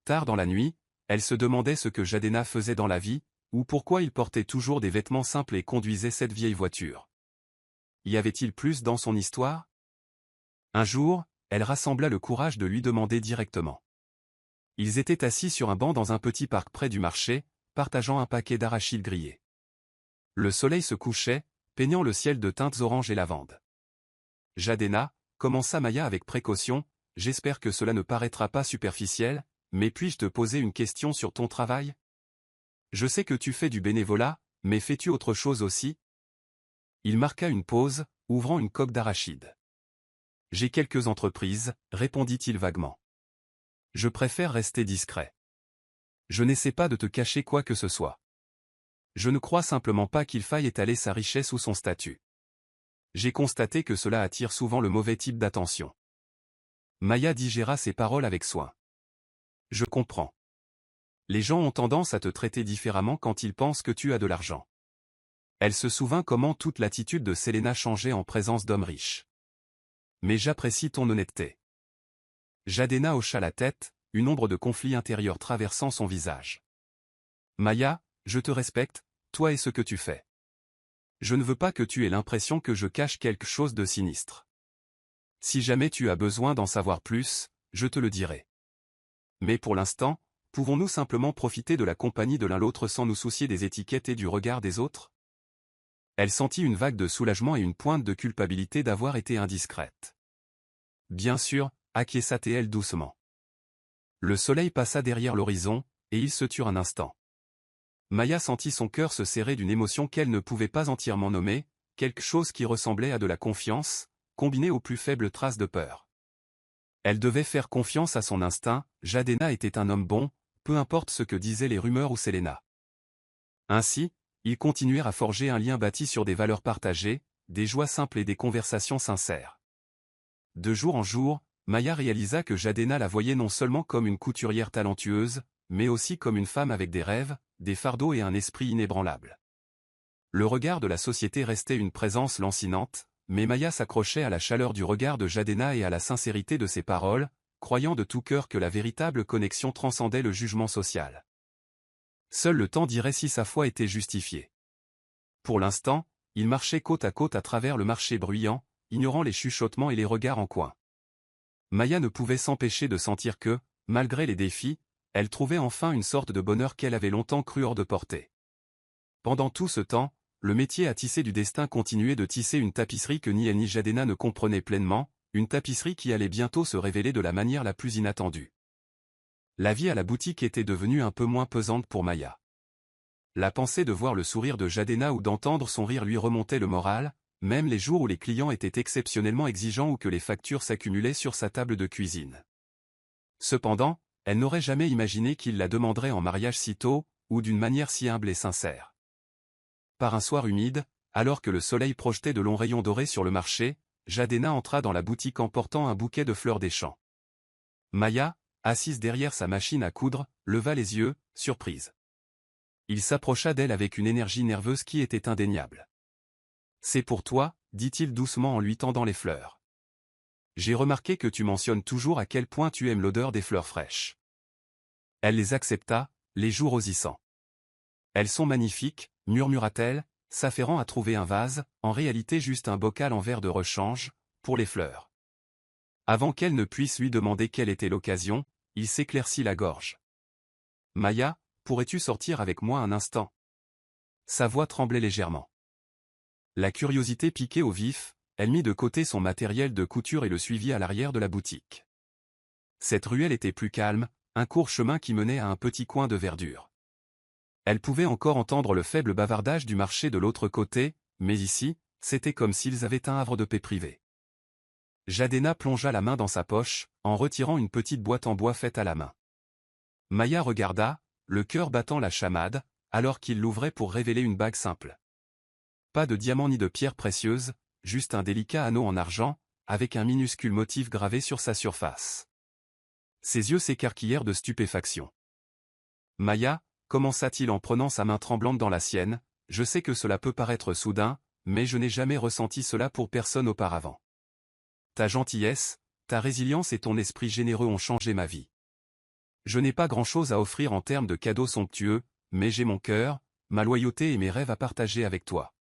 Tard dans la nuit, elle se demandait ce que Jadena faisait dans la vie, ou pourquoi il portait toujours des vêtements simples et conduisait cette vieille voiture. Y avait-il plus dans son histoire? Un jour, elle rassembla le courage de lui demander directement. Ils étaient assis sur un banc dans un petit parc près du marché, partageant un paquet d'arachides grillés. Le soleil se couchait, peignant le ciel de teintes orange et lavande. Jadena, commença Maya avec précaution, j'espère que cela ne paraîtra pas superficiel, mais puis-je te poser une question sur ton travail? Je sais que tu fais du bénévolat, mais fais-tu autre chose aussi? Il marqua une pause, ouvrant une coque d'arachide. J'ai quelques entreprises, répondit-il vaguement. Je préfère rester discret. Je n'essaie pas de te cacher quoi que ce soit. Je ne crois simplement pas qu'il faille étaler sa richesse ou son statut. J'ai constaté que cela attire souvent le mauvais type d'attention. Maya digéra ses paroles avec soin. Je comprends. Les gens ont tendance à te traiter différemment quand ils pensent que tu as de l'argent. Elle se souvint comment toute l'attitude de Selena changeait en présence d'hommes riches. Mais j'apprécie ton honnêteté. Jadena hocha la tête, une ombre de conflit intérieur traversant son visage. Maya, je te respecte, toi et ce que tu fais. Je ne veux pas que tu aies l'impression que je cache quelque chose de sinistre. Si jamais tu as besoin d'en savoir plus, je te le dirai. Mais pour l'instant, pouvons-nous simplement profiter de la compagnie de l'un l'autre sans nous soucier des étiquettes et du regard des autres? Elle sentit une vague de soulagement et une pointe de culpabilité d'avoir été indiscrète. Bien sûr, acquiesça-t-elle doucement. Le soleil passa derrière l'horizon, et ils se turent un instant. Maya sentit son cœur se serrer d'une émotion qu'elle ne pouvait pas entièrement nommer, quelque chose qui ressemblait à de la confiance, combinée aux plus faibles traces de peur. Elle devait faire confiance à son instinct, Jadena était un homme bon, peu importe ce que disaient les rumeurs ou Selena. Ainsi, ils continuèrent à forger un lien bâti sur des valeurs partagées, des joies simples et des conversations sincères. De jour en jour, Maya réalisa que Jadena la voyait non seulement comme une couturière talentueuse, mais aussi comme une femme avec des rêves, des fardeaux et un esprit inébranlable. Le regard de la société restait une présence lancinante, mais Maya s'accrochait à la chaleur du regard de Jadena et à la sincérité de ses paroles, croyant de tout cœur que la véritable connexion transcendait le jugement social. Seul le temps dirait si sa foi était justifiée. Pour l'instant, ils marchaient côte à côte à travers le marché bruyant, ignorant les chuchotements et les regards en coin. Maya ne pouvait s'empêcher de sentir que, malgré les défis, elle trouvait enfin une sorte de bonheur qu'elle avait longtemps cru hors de portée. Pendant tout ce temps, le métier à tisser du destin continuait de tisser une tapisserie que ni elle ni Jadena ne comprenaient pleinement, une tapisserie qui allait bientôt se révéler de la manière la plus inattendue. La vie à la boutique était devenue un peu moins pesante pour Maya. La pensée de voir le sourire de Jadena ou d'entendre son rire lui remontait le moral, même les jours où les clients étaient exceptionnellement exigeants ou que les factures s'accumulaient sur sa table de cuisine. Cependant, elle n'aurait jamais imaginé qu'il la demanderait en mariage si tôt, ou d'une manière si humble et sincère. Par un soir humide, alors que le soleil projetait de longs rayons dorés sur le marché, Jadena entra dans la boutique en portant un bouquet de fleurs des champs. Maya, assise derrière sa machine à coudre, leva les yeux, surprise. Il s'approcha d'elle avec une énergie nerveuse qui était indéniable. « C'est pour toi, dit-il doucement en lui tendant les fleurs. J'ai remarqué que tu mentionnes toujours à quel point tu aimes l'odeur des fleurs fraîches. » Elle les accepta, les joues rosissant. « Elles sont magnifiques, murmura-t-elle, s'affairant à trouver un vase, en réalité juste un bocal en verre de rechange, pour les fleurs. » Avant qu'elle ne puisse lui demander quelle était l'occasion, il s'éclaircit la gorge. « Maya, pourrais-tu sortir avec moi un instant ? sa voix tremblait légèrement. La curiosité piquée au vif, elle mit de côté son matériel de couture et le suivit à l'arrière de la boutique. Cette ruelle était plus calme, un court chemin qui menait à un petit coin de verdure. Elle pouvait encore entendre le faible bavardage du marché de l'autre côté, mais ici, c'était comme s'ils avaient un havre de paix privé. Jadena plongea la main dans sa poche, en retirant une petite boîte en bois faite à la main. Maya regarda, le cœur battant la chamade, alors qu'il l'ouvrait pour révéler une bague simple. Pas de diamants ni de pierres précieuses, juste un délicat anneau en argent, avec un minuscule motif gravé sur sa surface. Ses yeux s'écarquillèrent de stupéfaction. Maya, commença-t-il en prenant sa main tremblante dans la sienne, je sais que cela peut paraître soudain, mais je n'ai jamais ressenti cela pour personne auparavant. Ta gentillesse, ta résilience et ton esprit généreux ont changé ma vie. Je n'ai pas grand-chose à offrir en termes de cadeaux somptueux, mais j'ai mon cœur, ma loyauté et mes rêves à partager avec toi.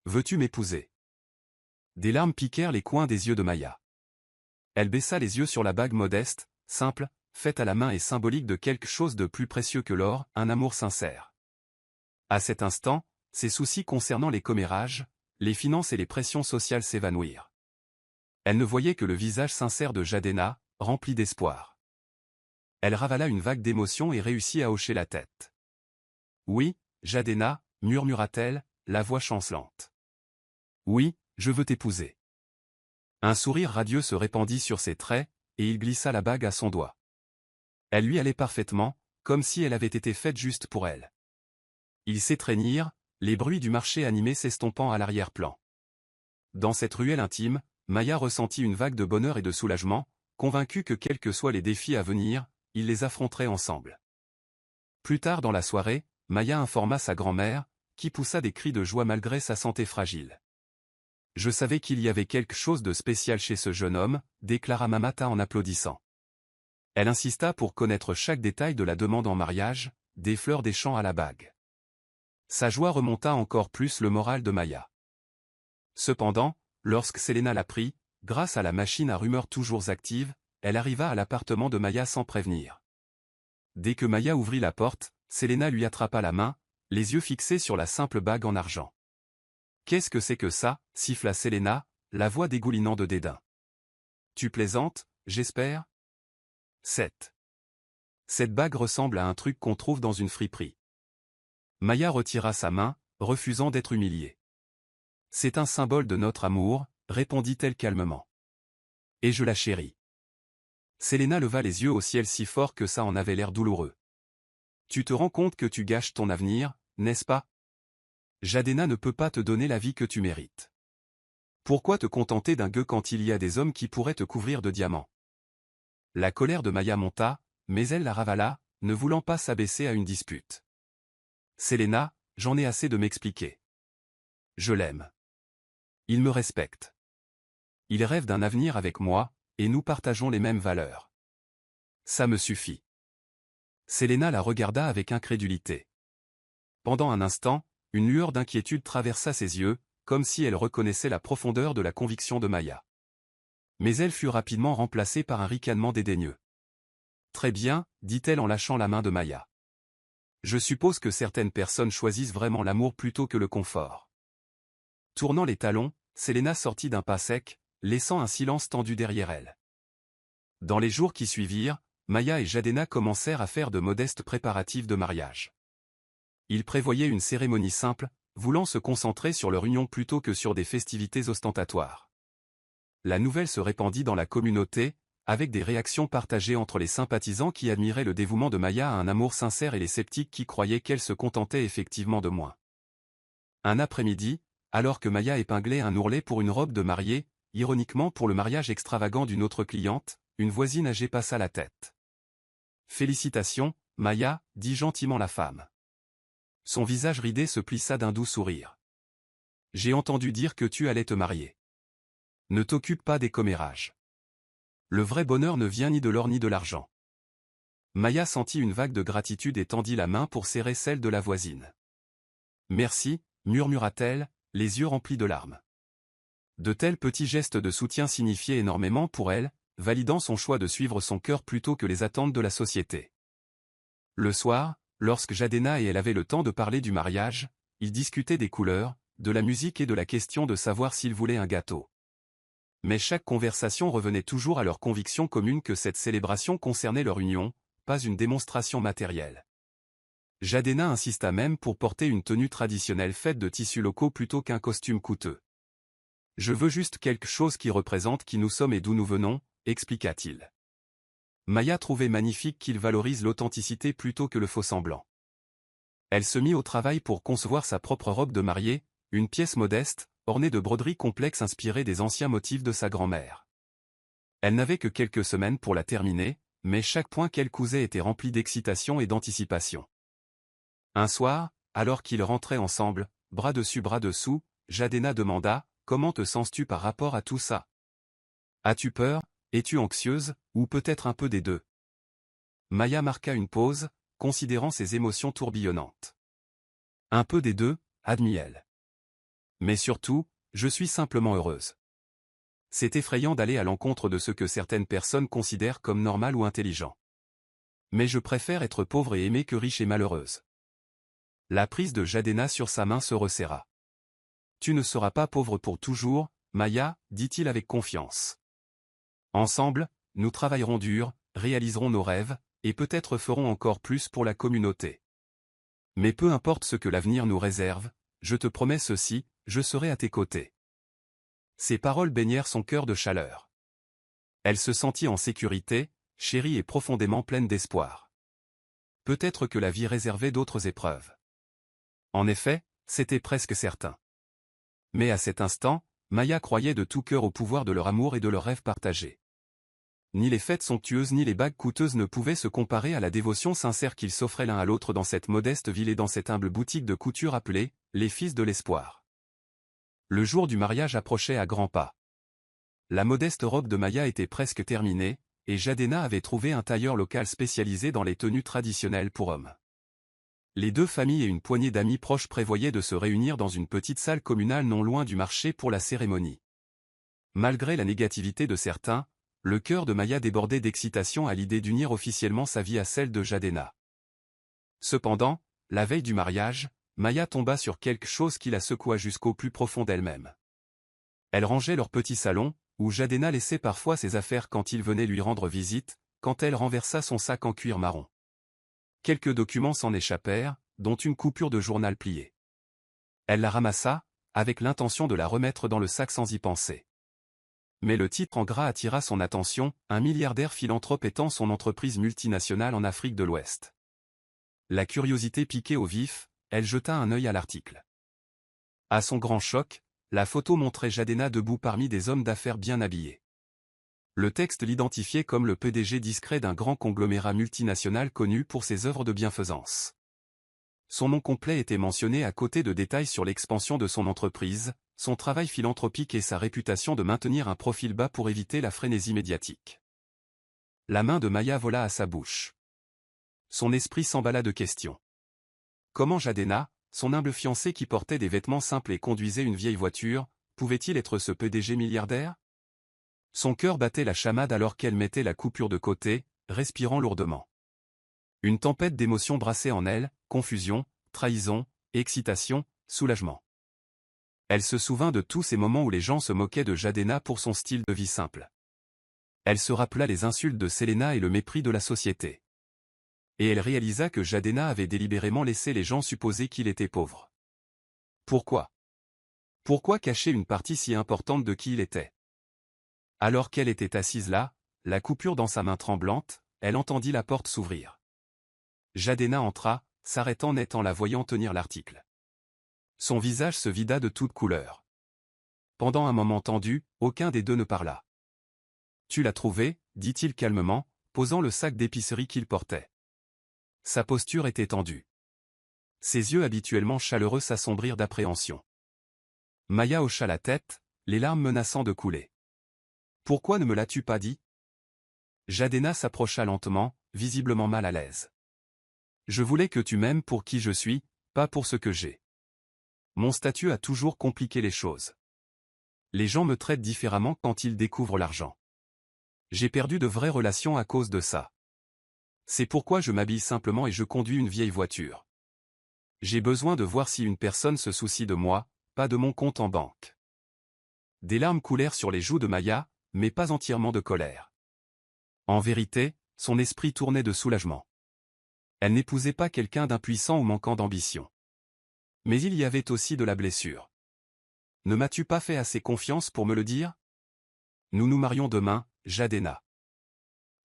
Veux-tu m'épouser? Des larmes piquèrent les coins des yeux de Maya. Elle baissa les yeux sur la bague modeste, simple, faite à la main et symbolique de quelque chose de plus précieux que l'or, un amour sincère. À cet instant, ses soucis concernant les commérages, les finances et les pressions sociales s'évanouirent. Elle ne voyait que le visage sincère de Jadena, rempli d'espoir. Elle ravala une vague d'émotion et réussit à hocher la tête. Oui, Jadena, murmura-t-elle, la voix chancelante. Oui, je veux t'épouser. Un sourire radieux se répandit sur ses traits, et il glissa la bague à son doigt. Elle lui allait parfaitement, comme si elle avait été faite juste pour elle. Ils s'étreignirent, les bruits du marché animé s'estompant à l'arrière-plan. Dans cette ruelle intime, Maya ressentit une vague de bonheur et de soulagement, convaincue que quels que soient les défis à venir, ils les affronteraient ensemble. Plus tard dans la soirée, Maya informa sa grand-mère, qui poussa des cris de joie malgré sa santé fragile. Je savais qu'il y avait quelque chose de spécial chez ce jeune homme, déclara Mamata en applaudissant. Elle insista pour connaître chaque détail de la demande en mariage, des fleurs des champs à la bague. Sa joie remonta encore plus le moral de Maya. Cependant, lorsque Selena l'apprit, grâce à la machine à rumeurs toujours active, elle arriva à l'appartement de Maya sans prévenir. Dès que Maya ouvrit la porte, Selena lui attrapa la main, les yeux fixés sur la simple bague en argent. « Qu'est-ce que c'est que ça » siffla Selena, la voix dégoulinant de dédain. « Tu plaisantes, j'espère » 7. Cette bague ressemble à un truc qu'on trouve dans une friperie. Maya retira sa main, refusant d'être humiliée. « C'est un symbole de notre amour, » répondit-elle calmement. « Et je la chéris. » Selena leva les yeux au ciel si fort que ça en avait l'air douloureux. « Tu te rends compte que tu gâches ton avenir, n'est-ce pas? Jadena ne peut pas te donner la vie que tu mérites. Pourquoi te contenter d'un gueux quand il y a des hommes qui pourraient te couvrir de diamants ?» La colère de Maya monta, mais elle la ravala, ne voulant pas s'abaisser à une dispute. « Selena, j'en ai assez de m'expliquer. Je l'aime. Il me respecte. Il rêve d'un avenir avec moi, et nous partageons les mêmes valeurs. Ça me suffit. » Selena la regarda avec incrédulité. Pendant un instant, une lueur d'inquiétude traversa ses yeux, comme si elle reconnaissait la profondeur de la conviction de Maya. Mais elle fut rapidement remplacée par un ricanement dédaigneux. « Très bien, » dit-elle en lâchant la main de Maya. « Je suppose que certaines personnes choisissent vraiment l'amour plutôt que le confort. » Tournant les talons, Selena sortit d'un pas sec, laissant un silence tendu derrière elle. Dans les jours qui suivirent, Maya et Jadena commencèrent à faire de modestes préparatifs de mariage. Ils prévoyaient une cérémonie simple, voulant se concentrer sur leur union plutôt que sur des festivités ostentatoires. La nouvelle se répandit dans la communauté, avec des réactions partagées entre les sympathisants qui admiraient le dévouement de Maya à un amour sincère et les sceptiques qui croyaient qu'elle se contentait effectivement de moins. Un après-midi, alors que Maya épinglait un ourlet pour une robe de mariée, ironiquement pour le mariage extravagant d'une autre cliente, une voisine âgée passa la tête. « Félicitations, Maya, » dit gentiment la femme. Son visage ridé se plissa d'un doux sourire. « J'ai entendu dire que tu allais te marier. Ne t'occupe pas des commérages. Le vrai bonheur ne vient ni de l'or ni de l'argent. » Maya sentit une vague de gratitude et tendit la main pour serrer celle de la voisine. « Merci, » murmura-t-elle, les yeux remplis de larmes. De tels petits gestes de soutien signifiaient énormément pour elle, validant son choix de suivre son cœur plutôt que les attentes de la société. Le soir, lorsque Jadena et elle avaient le temps de parler du mariage, ils discutaient des couleurs, de la musique et de la question de savoir s'ils voulaient un gâteau. Mais chaque conversation revenait toujours à leur conviction commune que cette célébration concernait leur union, pas une démonstration matérielle. Jadena insista même pour porter une tenue traditionnelle faite de tissus locaux plutôt qu'un costume coûteux. « Je veux juste quelque chose qui représente qui nous sommes et d'où nous venons », expliqua-t-il. Maya trouvait magnifique qu'il valorise l'authenticité plutôt que le faux-semblant. Elle se mit au travail pour concevoir sa propre robe de mariée, une pièce modeste, ornée de broderies complexes inspirées des anciens motifs de sa grand-mère. Elle n'avait que quelques semaines pour la terminer, mais chaque point qu'elle cousait était rempli d'excitation et d'anticipation. Un soir, alors qu'ils rentraient ensemble, bras dessus bras dessous, Jadena demanda « Comment te sens-tu par rapport à tout ça? As-tu peur? Es-tu anxieuse, ou peut-être un peu des deux ?» Maya marqua une pause, considérant ses émotions tourbillonnantes. « Un peu des deux », admit-elle. « Mais surtout, je suis simplement heureuse. C'est effrayant d'aller à l'encontre de ce que certaines personnes considèrent comme normal ou intelligent. Mais je préfère être pauvre et aimée que riche et malheureuse. » La prise de Jadena sur sa main se resserra. « Tu ne seras pas pauvre pour toujours, Maya, dit-il avec confiance. Ensemble, nous travaillerons dur, réaliserons nos rêves, et peut-être ferons encore plus pour la communauté. Mais peu importe ce que l'avenir nous réserve, je te promets ceci, je serai à tes côtés. » Ces paroles baignèrent son cœur de chaleur. Elle se sentit en sécurité, chérie et profondément pleine d'espoir. Peut-être que la vie réservait d'autres épreuves. En effet, c'était presque certain. Mais à cet instant, Maya croyait de tout cœur au pouvoir de leur amour et de leurs rêves partagés. Ni les fêtes somptueuses ni les bagues coûteuses ne pouvaient se comparer à la dévotion sincère qu'ils s'offraient l'un à l'autre dans cette modeste ville et dans cette humble boutique de couture appelée « Les Fils de l'Espoir ». Le jour du mariage approchait à grands pas. La modeste robe de Maya était presque terminée, et Jadena avait trouvé un tailleur local spécialisé dans les tenues traditionnelles pour hommes. Les deux familles et une poignée d'amis proches prévoyaient de se réunir dans une petite salle communale non loin du marché pour la cérémonie. Malgré la négativité de certains, le cœur de Maya débordait d'excitation à l'idée d'unir officiellement sa vie à celle de Jadena. Cependant, la veille du mariage, Maya tomba sur quelque chose qui la secoua jusqu'au plus profond d'elle-même. Elle rangeait leur petit salon, où Jadena laissait parfois ses affaires quand il venait lui rendre visite, quand elle renversa son sac en cuir marron. Quelques documents s'en échappèrent, dont une coupure de journal pliée. Elle la ramassa, avec l'intention de la remettre dans le sac sans y penser. Mais le titre en gras attira son attention, un milliardaire philanthrope étend son entreprise multinationale en Afrique de l'Ouest. La curiosité piquée au vif, elle jeta un œil à l'article. À son grand choc, la photo montrait Jadena debout parmi des hommes d'affaires bien habillés. Le texte l'identifiait comme le PDG discret d'un grand conglomérat multinational connu pour ses œuvres de bienfaisance. Son nom complet était mentionné à côté de détails sur l'expansion de son entreprise, son travail philanthropique et sa réputation de maintenir un profil bas pour éviter la frénésie médiatique. La main de Maya vola à sa bouche. Son esprit s'emballa de questions. Comment Jadena, son humble fiancé qui portait des vêtements simples et conduisait une vieille voiture, pouvait-il être ce PDG milliardaire? Son cœur battait la chamade alors qu'elle mettait la coupure de côté, respirant lourdement. Une tempête d'émotions brassait en elle, confusion, trahison, excitation, soulagement. Elle se souvint de tous ces moments où les gens se moquaient de Jadena pour son style de vie simple. Elle se rappela les insultes de Selena et le mépris de la société. Et elle réalisa que Jadena avait délibérément laissé les gens supposer qu'il était pauvre. Pourquoi? Pourquoi cacher une partie si importante de qui il était? Alors qu'elle était assise là, la coupure dans sa main tremblante, elle entendit la porte s'ouvrir. Jadena entra, s'arrêtant net en la voyant tenir l'article. Son visage se vida de toutes couleurs. Pendant un moment tendu, aucun des deux ne parla. « Tu l'as trouvé ?» dit-il calmement, posant le sac d'épicerie qu'il portait. Sa posture était tendue. Ses yeux habituellement chaleureux s'assombrirent d'appréhension. Maya hocha la tête, les larmes menaçant de couler. « Pourquoi ne me l'as-tu pas dit ?» Jadena s'approcha lentement, visiblement mal à l'aise. « Je voulais que tu m'aimes pour qui je suis, pas pour ce que j'ai. Mon statut a toujours compliqué les choses. Les gens me traitent différemment quand ils découvrent l'argent. J'ai perdu de vraies relations à cause de ça. C'est pourquoi je m'habille simplement et je conduis une vieille voiture. J'ai besoin de voir si une personne se soucie de moi, pas de mon compte en banque. Des larmes coulèrent sur les joues de Maya, mais pas entièrement de colère. En vérité, son esprit tournait de soulagement. Elle n'épousait pas quelqu'un d'impuissant ou manquant d'ambition. Mais il y avait aussi de la blessure. Ne m'as-tu pas fait assez confiance pour me le dire? Nous nous marions demain, Jadena.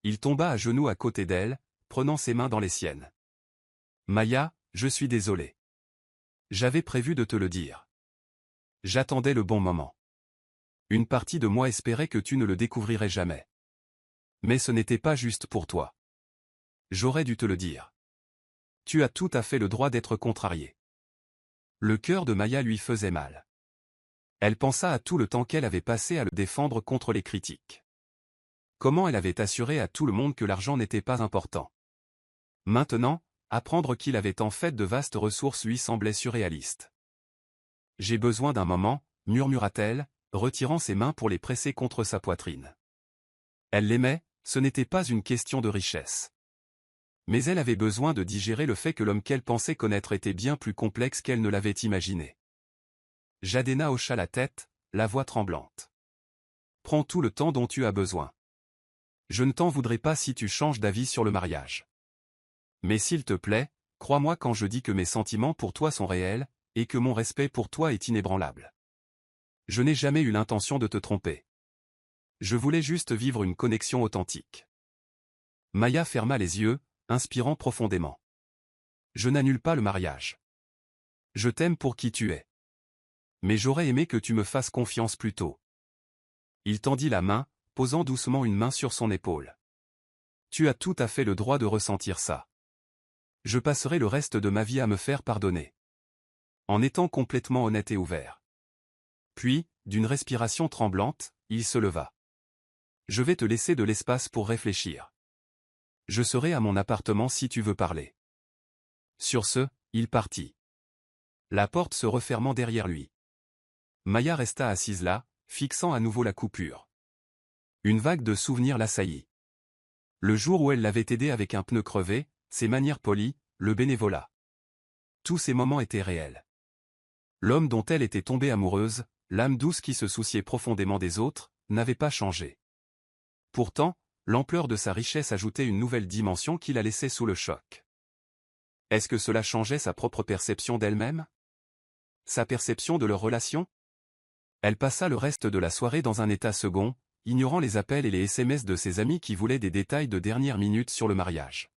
Il tomba à genoux à côté d'elle, prenant ses mains dans les siennes. Maya, je suis désolé. J'avais prévu de te le dire. J'attendais le bon moment. Une partie de moi espérait que tu ne le découvrirais jamais. Mais ce n'était pas juste pour toi. J'aurais dû te le dire. Tu as tout à fait le droit d'être contrarié. Le cœur de Maya lui faisait mal. Elle pensa à tout le temps qu'elle avait passé à le défendre contre les critiques. Comment elle avait assuré à tout le monde que l'argent n'était pas important. Maintenant, apprendre qu'il avait en fait de vastes ressources lui semblait surréaliste. J'ai besoin d'un moment, murmura-t-elle, retirant ses mains pour les presser contre sa poitrine. Elle l'aimait, ce n'était pas une question de richesse. Mais elle avait besoin de digérer le fait que l'homme qu'elle pensait connaître était bien plus complexe qu'elle ne l'avait imaginé. Jadena hocha la tête, la voix tremblante. Prends tout le temps dont tu as besoin. Je ne t'en voudrais pas si tu changes d'avis sur le mariage. Mais s'il te plaît, crois-moi quand je dis que mes sentiments pour toi sont réels, et que mon respect pour toi est inébranlable. Je n'ai jamais eu l'intention de te tromper. Je voulais juste vivre une connexion authentique. Maya ferma les yeux, inspirant profondément. Je n'annule pas le mariage. Je t'aime pour qui tu es. Mais j'aurais aimé que tu me fasses confiance plus tôt. Il tendit la main, posant doucement une main sur son épaule. Tu as tout à fait le droit de ressentir ça. Je passerai le reste de ma vie à me faire pardonner. En étant complètement honnête et ouvert. Puis, d'une respiration tremblante, il se leva. Je vais te laisser de l'espace pour réfléchir. Je serai à mon appartement si tu veux parler. Sur ce, il partit. La porte se refermant derrière lui. Maya resta assise là, fixant à nouveau la coupure. Une vague de souvenirs l'assaillit. Le jour où elle l'avait aidé avec un pneu crevé, ses manières polies, le bénévolat. Tous ces moments étaient réels. L'homme dont elle était tombée amoureuse, l'âme douce qui se souciait profondément des autres, n'avait pas changé. Pourtant, l'ampleur de sa richesse ajoutait une nouvelle dimension qui la laissait sous le choc. Est-ce que cela changeait sa propre perception d'elle-même? Sa perception de leur relation? Elle passa le reste de la soirée dans un état second, ignorant les appels et les SMS de ses amis qui voulaient des détails de dernière minute sur le mariage.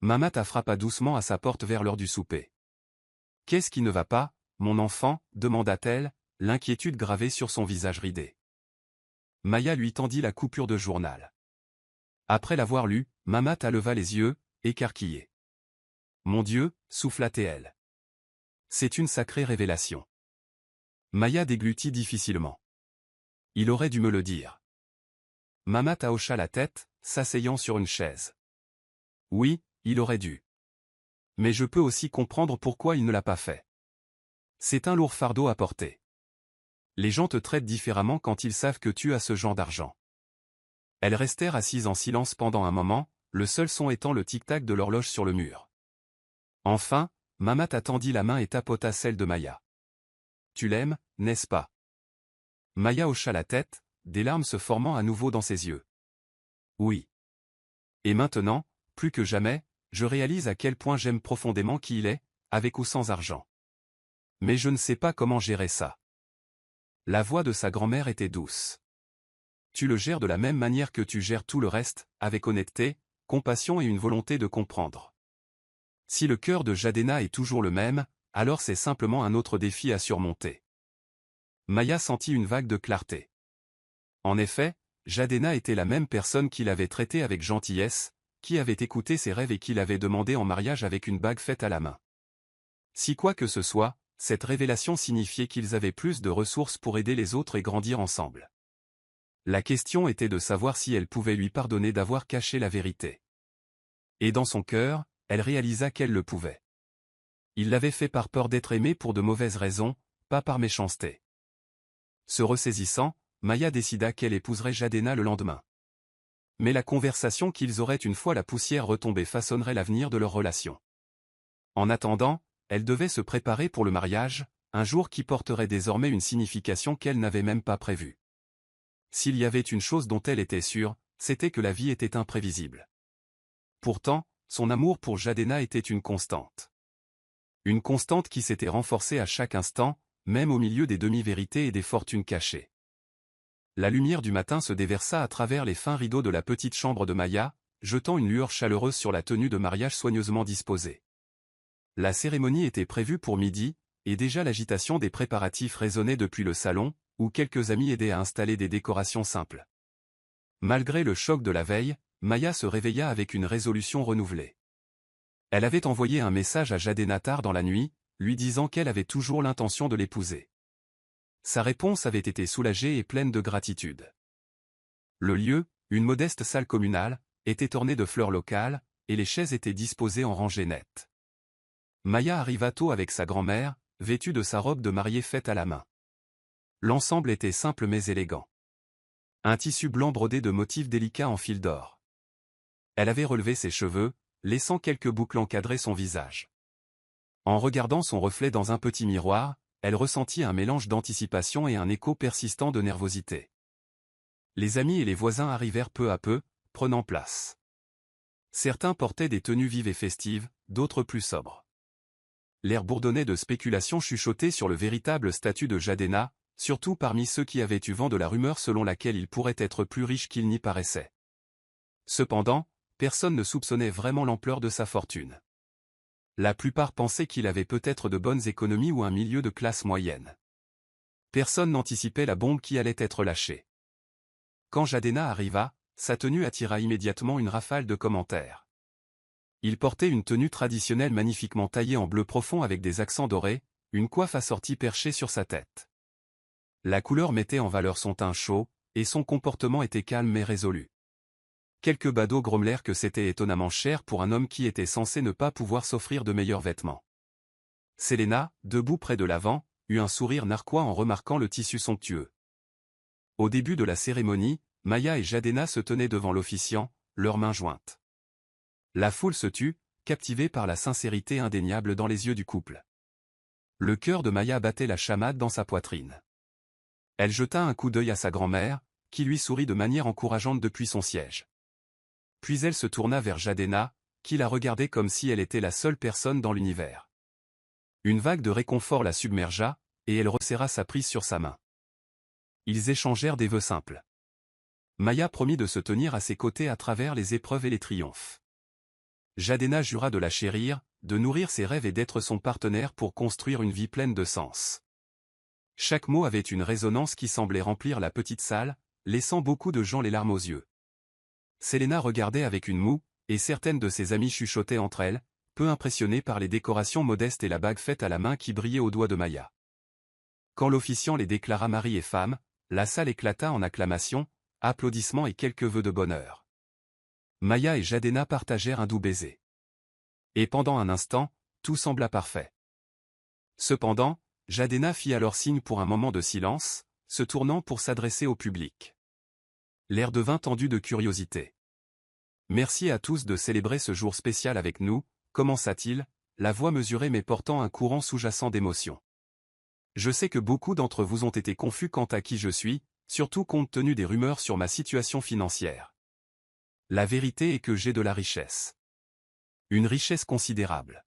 Mamata frappa doucement à sa porte vers l'heure du souper. « Qu'est-ce qui ne va pas, mon enfant » demanda-t-elle, l'inquiétude gravée sur son visage ridé. Maya lui tendit la coupure de journal. Après l'avoir lu, Mamata leva les yeux, écarquillée. « Mon Dieu » souffla-t-elle. « C'est une sacrée révélation. » Maya déglutit difficilement. « Il aurait dû me le dire. » Mamata hocha la tête, s'asseyant sur une chaise. « Oui, il aurait dû. Mais je peux aussi comprendre pourquoi il ne l'a pas fait. C'est un lourd fardeau à porter. Les gens te traitent différemment quand ils savent que tu as ce genre d'argent. » Elles restèrent assises en silence pendant un moment, le seul son étant le tic-tac de l'horloge sur le mur. Enfin, Mamata tendit la main et tapota celle de Maya. « Tu l'aimes, n'est-ce pas » Maya hocha la tête, des larmes se formant à nouveau dans ses yeux. « Oui. Et maintenant, plus que jamais, je réalise à quel point j'aime profondément qui il est, avec ou sans argent. Mais je ne sais pas comment gérer ça. » La voix de sa grand-mère était douce. « Tu le gères de la même manière que tu gères tout le reste, avec honnêteté, compassion et une volonté de comprendre. Si le cœur de Jadena est toujours le même, alors c'est simplement un autre défi à surmonter. » Maya sentit une vague de clarté. En effet, Jadena était la même personne qui l'avait traité avec gentillesse, qui avait écouté ses rêves et qui l'avait demandé en mariage avec une bague faite à la main. Si quoi que ce soit, cette révélation signifiait qu'ils avaient plus de ressources pour aider les autres et grandir ensemble. La question était de savoir si elle pouvait lui pardonner d'avoir caché la vérité. Et dans son cœur, elle réalisa qu'elle le pouvait. Il l'avait fait par peur d'être aimé pour de mauvaises raisons, pas par méchanceté. Se ressaisissant, Maya décida qu'elle épouserait Jadena le lendemain. Mais la conversation qu'ils auraient une fois la poussière retombée façonnerait l'avenir de leur relation. En attendant, elle devait se préparer pour le mariage, un jour qui porterait désormais une signification qu'elle n'avait même pas prévue. S'il y avait une chose dont elle était sûre, c'était que la vie était imprévisible. Pourtant, son amour pour Jadena était une constante. Une constante qui s'était renforcée à chaque instant, même au milieu des demi-vérités et des fortunes cachées. La lumière du matin se déversa à travers les fins rideaux de la petite chambre de Maya, jetant une lueur chaleureuse sur la tenue de mariage soigneusement disposée. La cérémonie était prévue pour midi, et déjà l'agitation des préparatifs résonnait depuis le salon, où quelques amis aidaient à installer des décorations simples. Malgré le choc de la veille, Maya se réveilla avec une résolution renouvelée. Elle avait envoyé un message à Jadena tard dans la nuit, lui disant qu'elle avait toujours l'intention de l'épouser. Sa réponse avait été soulagée et pleine de gratitude. Le lieu, une modeste salle communale, était orné de fleurs locales, et les chaises étaient disposées en rangées nettes. Maya arriva tôt avec sa grand-mère, vêtue de sa robe de mariée faite à la main. L'ensemble était simple mais élégant. Un tissu blanc brodé de motifs délicats en fil d'or. Elle avait relevé ses cheveux, laissant quelques boucles encadrer son visage. En regardant son reflet dans un petit miroir, elle ressentit un mélange d'anticipation et un écho persistant de nervosité. Les amis et les voisins arrivèrent peu à peu, prenant place. Certains portaient des tenues vives et festives, d'autres plus sobres. L'air bourdonnait de spéculations chuchotées sur le véritable statut de Jadena, surtout parmi ceux qui avaient eu vent de la rumeur selon laquelle il pourrait être plus riche qu'il n'y paraissait. Cependant, personne ne soupçonnait vraiment l'ampleur de sa fortune. La plupart pensaient qu'il avait peut-être de bonnes économies ou un milieu de classe moyenne. Personne n'anticipait la bombe qui allait être lâchée. Quand Jadena arriva, sa tenue attira immédiatement une rafale de commentaires. Il portait une tenue traditionnelle magnifiquement taillée en bleu profond avec des accents dorés, une coiffe assortie perchée sur sa tête. La couleur mettait en valeur son teint chaud, et son comportement était calme mais résolu. Quelques badauds grommelèrent que c'était étonnamment cher pour un homme qui était censé ne pas pouvoir s'offrir de meilleurs vêtements. Selena, debout près de l'avant, eut un sourire narquois en remarquant le tissu somptueux. Au début de la cérémonie, Maya et Jadena se tenaient devant l'officiant, leurs mains jointes. La foule se tut, captivée par la sincérité indéniable dans les yeux du couple. Le cœur de Maya battait la chamade dans sa poitrine. Elle jeta un coup d'œil à sa grand-mère, qui lui sourit de manière encourageante depuis son siège. Puis elle se tourna vers Jadena, qui la regardait comme si elle était la seule personne dans l'univers. Une vague de réconfort la submergea, et elle resserra sa prise sur sa main. Ils échangèrent des vœux simples. Maya promit de se tenir à ses côtés à travers les épreuves et les triomphes. Jadena jura de la chérir, de nourrir ses rêves et d'être son partenaire pour construire une vie pleine de sens. Chaque mot avait une résonance qui semblait remplir la petite salle, laissant beaucoup de gens les larmes aux yeux. Selena regardait avec une moue, et certaines de ses amies chuchotaient entre elles, peu impressionnées par les décorations modestes et la bague faite à la main qui brillait au doigt de Maya. Quand l'officiant les déclara mari et femme, la salle éclata en acclamations, applaudissements et quelques vœux de bonheur. Maya et Jadena partagèrent un doux baiser. Et pendant un instant, tout sembla parfait. Cependant, Jadena fit alors signe pour un moment de silence, se tournant pour s'adresser au public. L'air devint tendu de curiosité. « Merci à tous de célébrer ce jour spécial avec nous », commença-t-il, la voix mesurée mais portant un courant sous-jacent d'émotion. « Je sais que beaucoup d'entre vous ont été confus quant à qui je suis, surtout compte tenu des rumeurs sur ma situation financière. La vérité est que j'ai de la richesse. Une richesse considérable.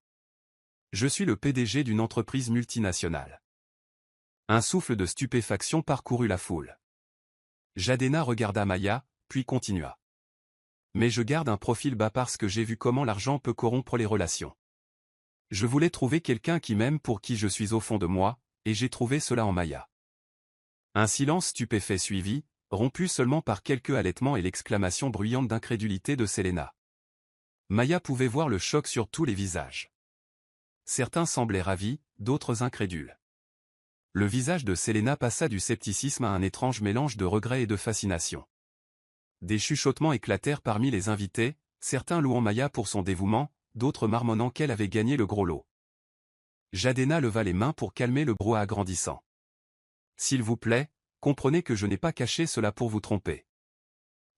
Je suis le PDG d'une entreprise multinationale. » Un souffle de stupéfaction parcourut la foule. Jadena regarda Maya, puis continua. « Mais je garde un profil bas parce que j'ai vu comment l'argent peut corrompre les relations. Je voulais trouver quelqu'un qui m'aime pour qui je suis au fond de moi, et j'ai trouvé cela en Maya. » Un silence stupéfait suivit, rompu seulement par quelques halètements et l'exclamation bruyante d'incrédulité de Selena. Maya pouvait voir le choc sur tous les visages. Certains semblaient ravis, d'autres incrédules. Le visage de Selena passa du scepticisme à un étrange mélange de regret et de fascination. Des chuchotements éclatèrent parmi les invités, certains louant Maya pour son dévouement, d'autres marmonnant qu'elle avait gagné le gros lot. Jadena leva les mains pour calmer le brouhaha grandissant. « S'il vous plaît, comprenez que je n'ai pas caché cela pour vous tromper.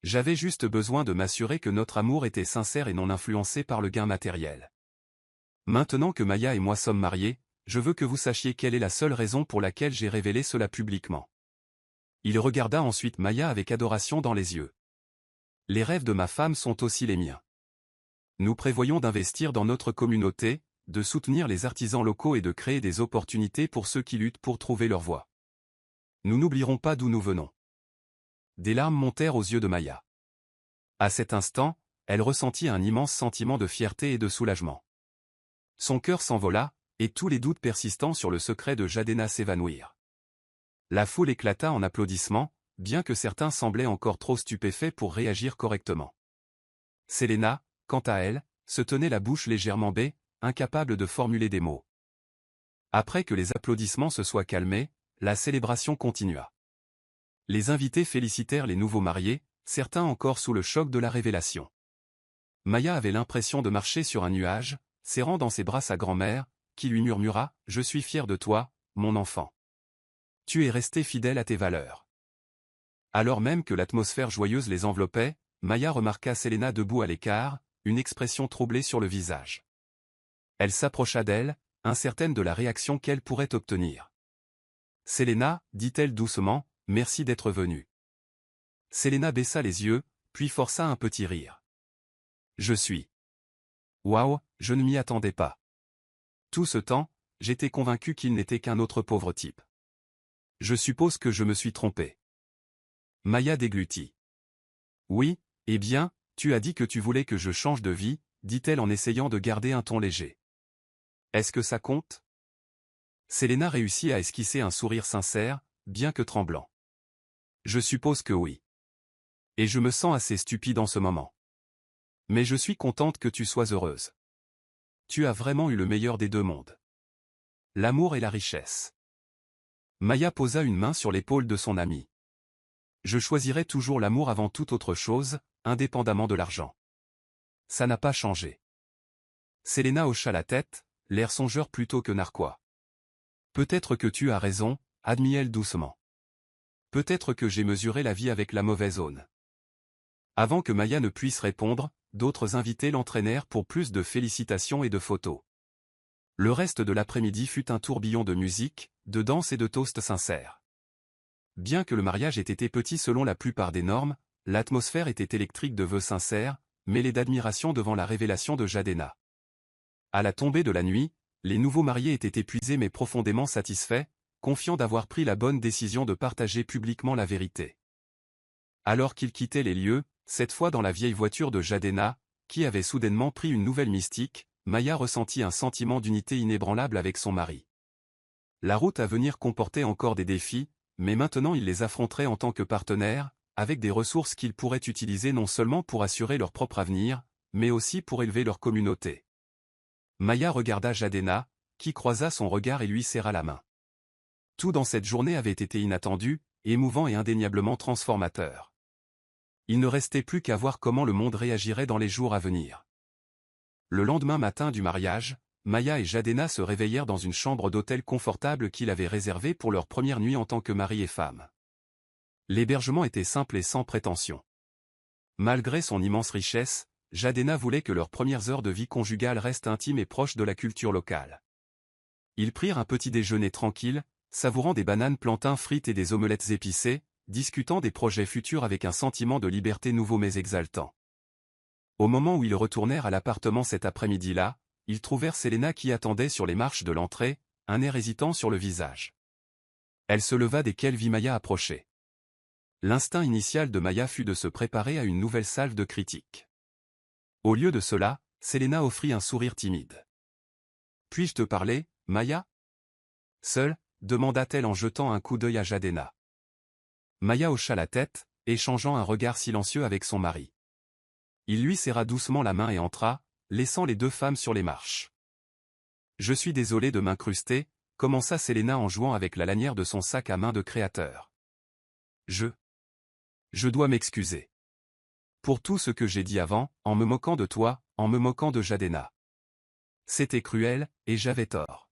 J'avais juste besoin de m'assurer que notre amour était sincère et non influencé par le gain matériel. Maintenant que Maya et moi sommes mariés, je veux que vous sachiez quelle est la seule raison pour laquelle j'ai révélé cela publiquement. Il regarda ensuite Maya avec adoration dans les yeux. Les rêves de ma femme sont aussi les miens. Nous prévoyons d'investir dans notre communauté, de soutenir les artisans locaux et de créer des opportunités pour ceux qui luttent pour trouver leur voie. Nous n'oublierons pas d'où nous venons. Des larmes montèrent aux yeux de Maya. À cet instant, elle ressentit un immense sentiment de fierté et de soulagement. Son cœur s'envola, et tous les doutes persistants sur le secret de Jadena s'évanouirent. La foule éclata en applaudissements, bien que certains semblaient encore trop stupéfaits pour réagir correctement. Selena, quant à elle, se tenait la bouche légèrement bée, incapable de formuler des mots. Après que les applaudissements se soient calmés, la célébration continua. Les invités félicitèrent les nouveaux mariés, certains encore sous le choc de la révélation. Maya avait l'impression de marcher sur un nuage, serrant dans ses bras sa grand-mère, qui lui murmura « Je suis fier de toi, mon enfant. Tu es resté fidèle à tes valeurs. » Alors même que l'atmosphère joyeuse les enveloppait, Maya remarqua Selena debout à l'écart, une expression troublée sur le visage. Elle s'approcha d'elle, incertaine de la réaction qu'elle pourrait obtenir. « Selena, dit-elle doucement, merci d'être venue. » Selena baissa les yeux, puis força un petit rire. « Je suis. Waouh, je ne m'y attendais pas. Tout ce temps, j'étais convaincu qu'il n'était qu'un autre pauvre type. Je suppose que je me suis trompé. » Maya déglutit. « Oui, eh bien, tu as dit que tu voulais que je change de vie, dit-elle en essayant de garder un ton léger. Est-ce que ça compte ? » Selena réussit à esquisser un sourire sincère, bien que tremblant. « Je suppose que oui. Et je me sens assez stupide en ce moment. Mais je suis contente que tu sois heureuse. Tu as vraiment eu le meilleur des deux mondes. L'amour et la richesse. » Maya posa une main sur l'épaule de son amie. « Je choisirai toujours l'amour avant toute autre chose, indépendamment de l'argent. Ça n'a pas changé. » Selena hocha la tête, l'air songeur plutôt que narquois. « Peut-être que tu as raison, » admit-elle doucement. « Peut-être que j'ai mesuré la vie avec la mauvaise aune. » Avant que Maya ne puisse répondre, d'autres invités l'entraînèrent pour plus de félicitations et de photos. Le reste de l'après-midi fut un tourbillon de musique, de danse et de toasts sincères. Bien que le mariage ait été petit selon la plupart des normes, l'atmosphère était électrique de vœux sincères, mêlés d'admiration devant la révélation de Jadena. À la tombée de la nuit, les nouveaux mariés étaient épuisés mais profondément satisfaits, confiants d'avoir pris la bonne décision de partager publiquement la vérité. Alors qu'ils quittaient les lieux, cette fois dans la vieille voiture de Jadena, qui avait soudainement pris une nouvelle mystique, Maya ressentit un sentiment d'unité inébranlable avec son mari. La route à venir comportait encore des défis, mais maintenant ils les affronteraient en tant que partenaires, avec des ressources qu'ils pourraient utiliser non seulement pour assurer leur propre avenir, mais aussi pour élever leur communauté. Maya regarda Jadena, qui croisa son regard et lui serra la main. Tout dans cette journée avait été inattendu, émouvant et indéniablement transformateur. Il ne restait plus qu'à voir comment le monde réagirait dans les jours à venir. Le lendemain matin du mariage, Maya et Jadena se réveillèrent dans une chambre d'hôtel confortable qu'il avait réservée pour leur première nuit en tant que mari et femme. L'hébergement était simple et sans prétention. Malgré son immense richesse, Jadena voulait que leurs premières heures de vie conjugale restent intimes et proches de la culture locale. Ils prirent un petit déjeuner tranquille, savourant des bananes plantains frites et des omelettes épicées, discutant des projets futurs avec un sentiment de liberté nouveau mais exaltant. Au moment où ils retournèrent à l'appartement cet après-midi-là, ils trouvèrent Selena qui attendait sur les marches de l'entrée, un air hésitant sur le visage. Elle se leva dès qu'elle vit Maya approcher. L'instinct initial de Maya fut de se préparer à une nouvelle salve de critiques. Au lieu de cela, Selena offrit un sourire timide. « Puis-je te parler, Maya ?» « Seule ?» demanda-t-elle en jetant un coup d'œil à Jadena. Maya hocha la tête, échangeant un regard silencieux avec son mari. Il lui serra doucement la main et entra, laissant les deux femmes sur les marches. « Je suis désolé de m'incruster », commença Selena en jouant avec la lanière de son sac à main de créateur. « Je dois m'excuser. Pour tout ce que j'ai dit avant, en me moquant de toi, en me moquant de Jadena. C'était cruel, et j'avais tort. »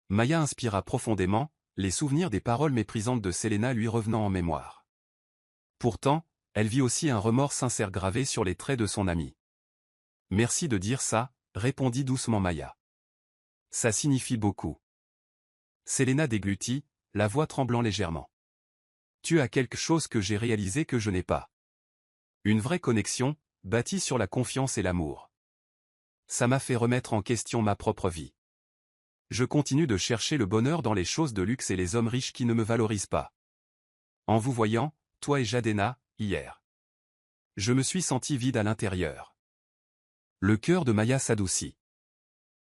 Maya inspira profondément, les souvenirs des paroles méprisantes de Selena lui revenant en mémoire. Pourtant, elle vit aussi un remords sincère gravé sur les traits de son amie. « Merci de dire ça, répondit doucement Maya. Ça signifie beaucoup. Selena déglutit, la voix tremblant légèrement. Tu as quelque chose que j'ai réalisé que je n'ai pas. Une vraie connexion, bâtie sur la confiance et l'amour. Ça m'a fait remettre en question ma propre vie. Je continue de chercher le bonheur dans les choses de luxe et les hommes riches qui ne me valorisent pas. En vous voyant, toi et Jadena, hier. Je me suis senti vide à l'intérieur. Le cœur de Maya s'adoucit.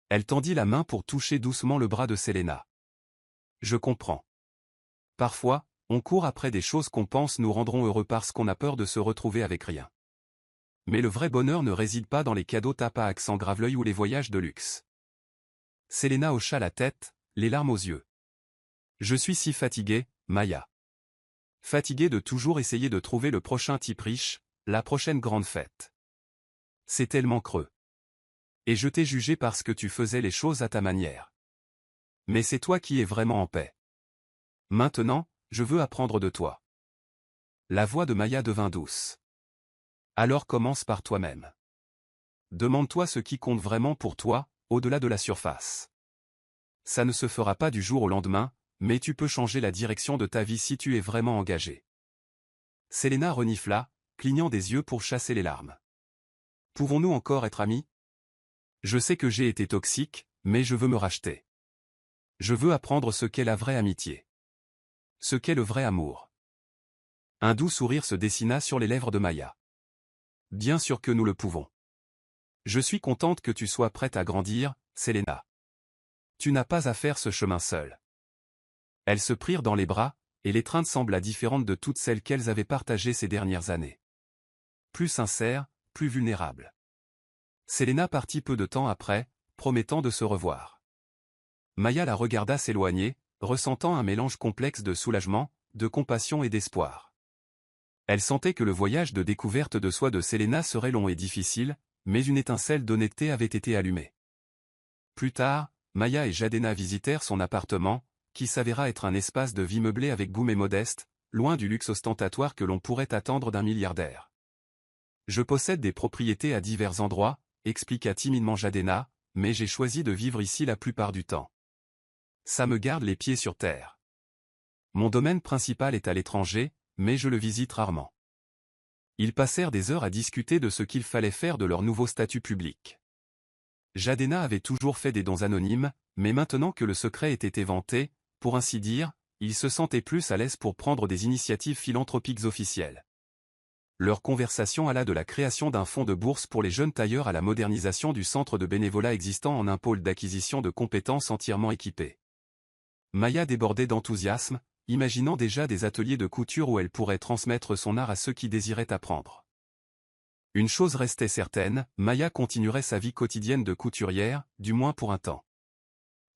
Elle tendit la main pour toucher doucement le bras de Selena. Je comprends. Parfois, on court après des choses qu'on pense nous rendront heureux parce qu'on a peur de se retrouver avec rien. Mais le vrai bonheur ne réside pas dans les cadeaux tapas à accent grave-l'œil ou les voyages de luxe. Selena hocha la tête, les larmes aux yeux. Je suis si fatiguée, Maya. Fatiguée de toujours essayer de trouver le prochain type riche, la prochaine grande fête. C'est tellement creux. Et je t'ai jugé parce que tu faisais les choses à ta manière. Mais c'est toi qui es vraiment en paix. Maintenant, je veux apprendre de toi. La voix de Maya devint douce. Alors commence par toi-même. Demande-toi ce qui compte vraiment pour toi, au-delà de la surface. Ça ne se fera pas du jour au lendemain, mais tu peux changer la direction de ta vie si tu es vraiment engagé. Selena renifla, clignant des yeux pour chasser les larmes. Pouvons-nous encore être amis? Je sais que j'ai été toxique, mais je veux me racheter. Je veux apprendre ce qu'est la vraie amitié. Ce qu'est le vrai amour. Un doux sourire se dessina sur les lèvres de Maya. Bien sûr que nous le pouvons. Je suis contente que tu sois prête à grandir, Selena. Tu n'as pas à faire ce chemin seul. Elles se prirent dans les bras, et l'étreinte sembla différente de toutes celles qu'elles avaient partagées ces dernières années. Plus sincère, plus vulnérable. Selena partit peu de temps après, promettant de se revoir. Maya la regarda s'éloigner, ressentant un mélange complexe de soulagement, de compassion et d'espoir. Elle sentait que le voyage de découverte de soi de Selena serait long et difficile, mais une étincelle d'honnêteté avait été allumée. Plus tard, Maya et Jadena visitèrent son appartement, qui s'avéra être un espace de vie meublé avec goût mais modeste, loin du luxe ostentatoire que l'on pourrait attendre d'un milliardaire. Je possède des propriétés à divers endroits, expliqua timidement Jadena, mais j'ai choisi de vivre ici la plupart du temps. Ça me garde les pieds sur terre. Mon domaine principal est à l'étranger, mais je le visite rarement. Ils passèrent des heures à discuter de ce qu'il fallait faire de leur nouveau statut public. Jadena avait toujours fait des dons anonymes, mais maintenant que le secret était éventé, pour ainsi dire, il se sentait plus à l'aise pour prendre des initiatives philanthropiques officielles. Leur conversation alla de la création d'un fonds de bourse pour les jeunes tailleurs à la modernisation du centre de bénévolat existant en un pôle d'acquisition de compétences entièrement équipé. Maya débordait d'enthousiasme, imaginant déjà des ateliers de couture où elle pourrait transmettre son art à ceux qui désiraient apprendre. Une chose restait certaine, Maya continuerait sa vie quotidienne de couturière, du moins pour un temps.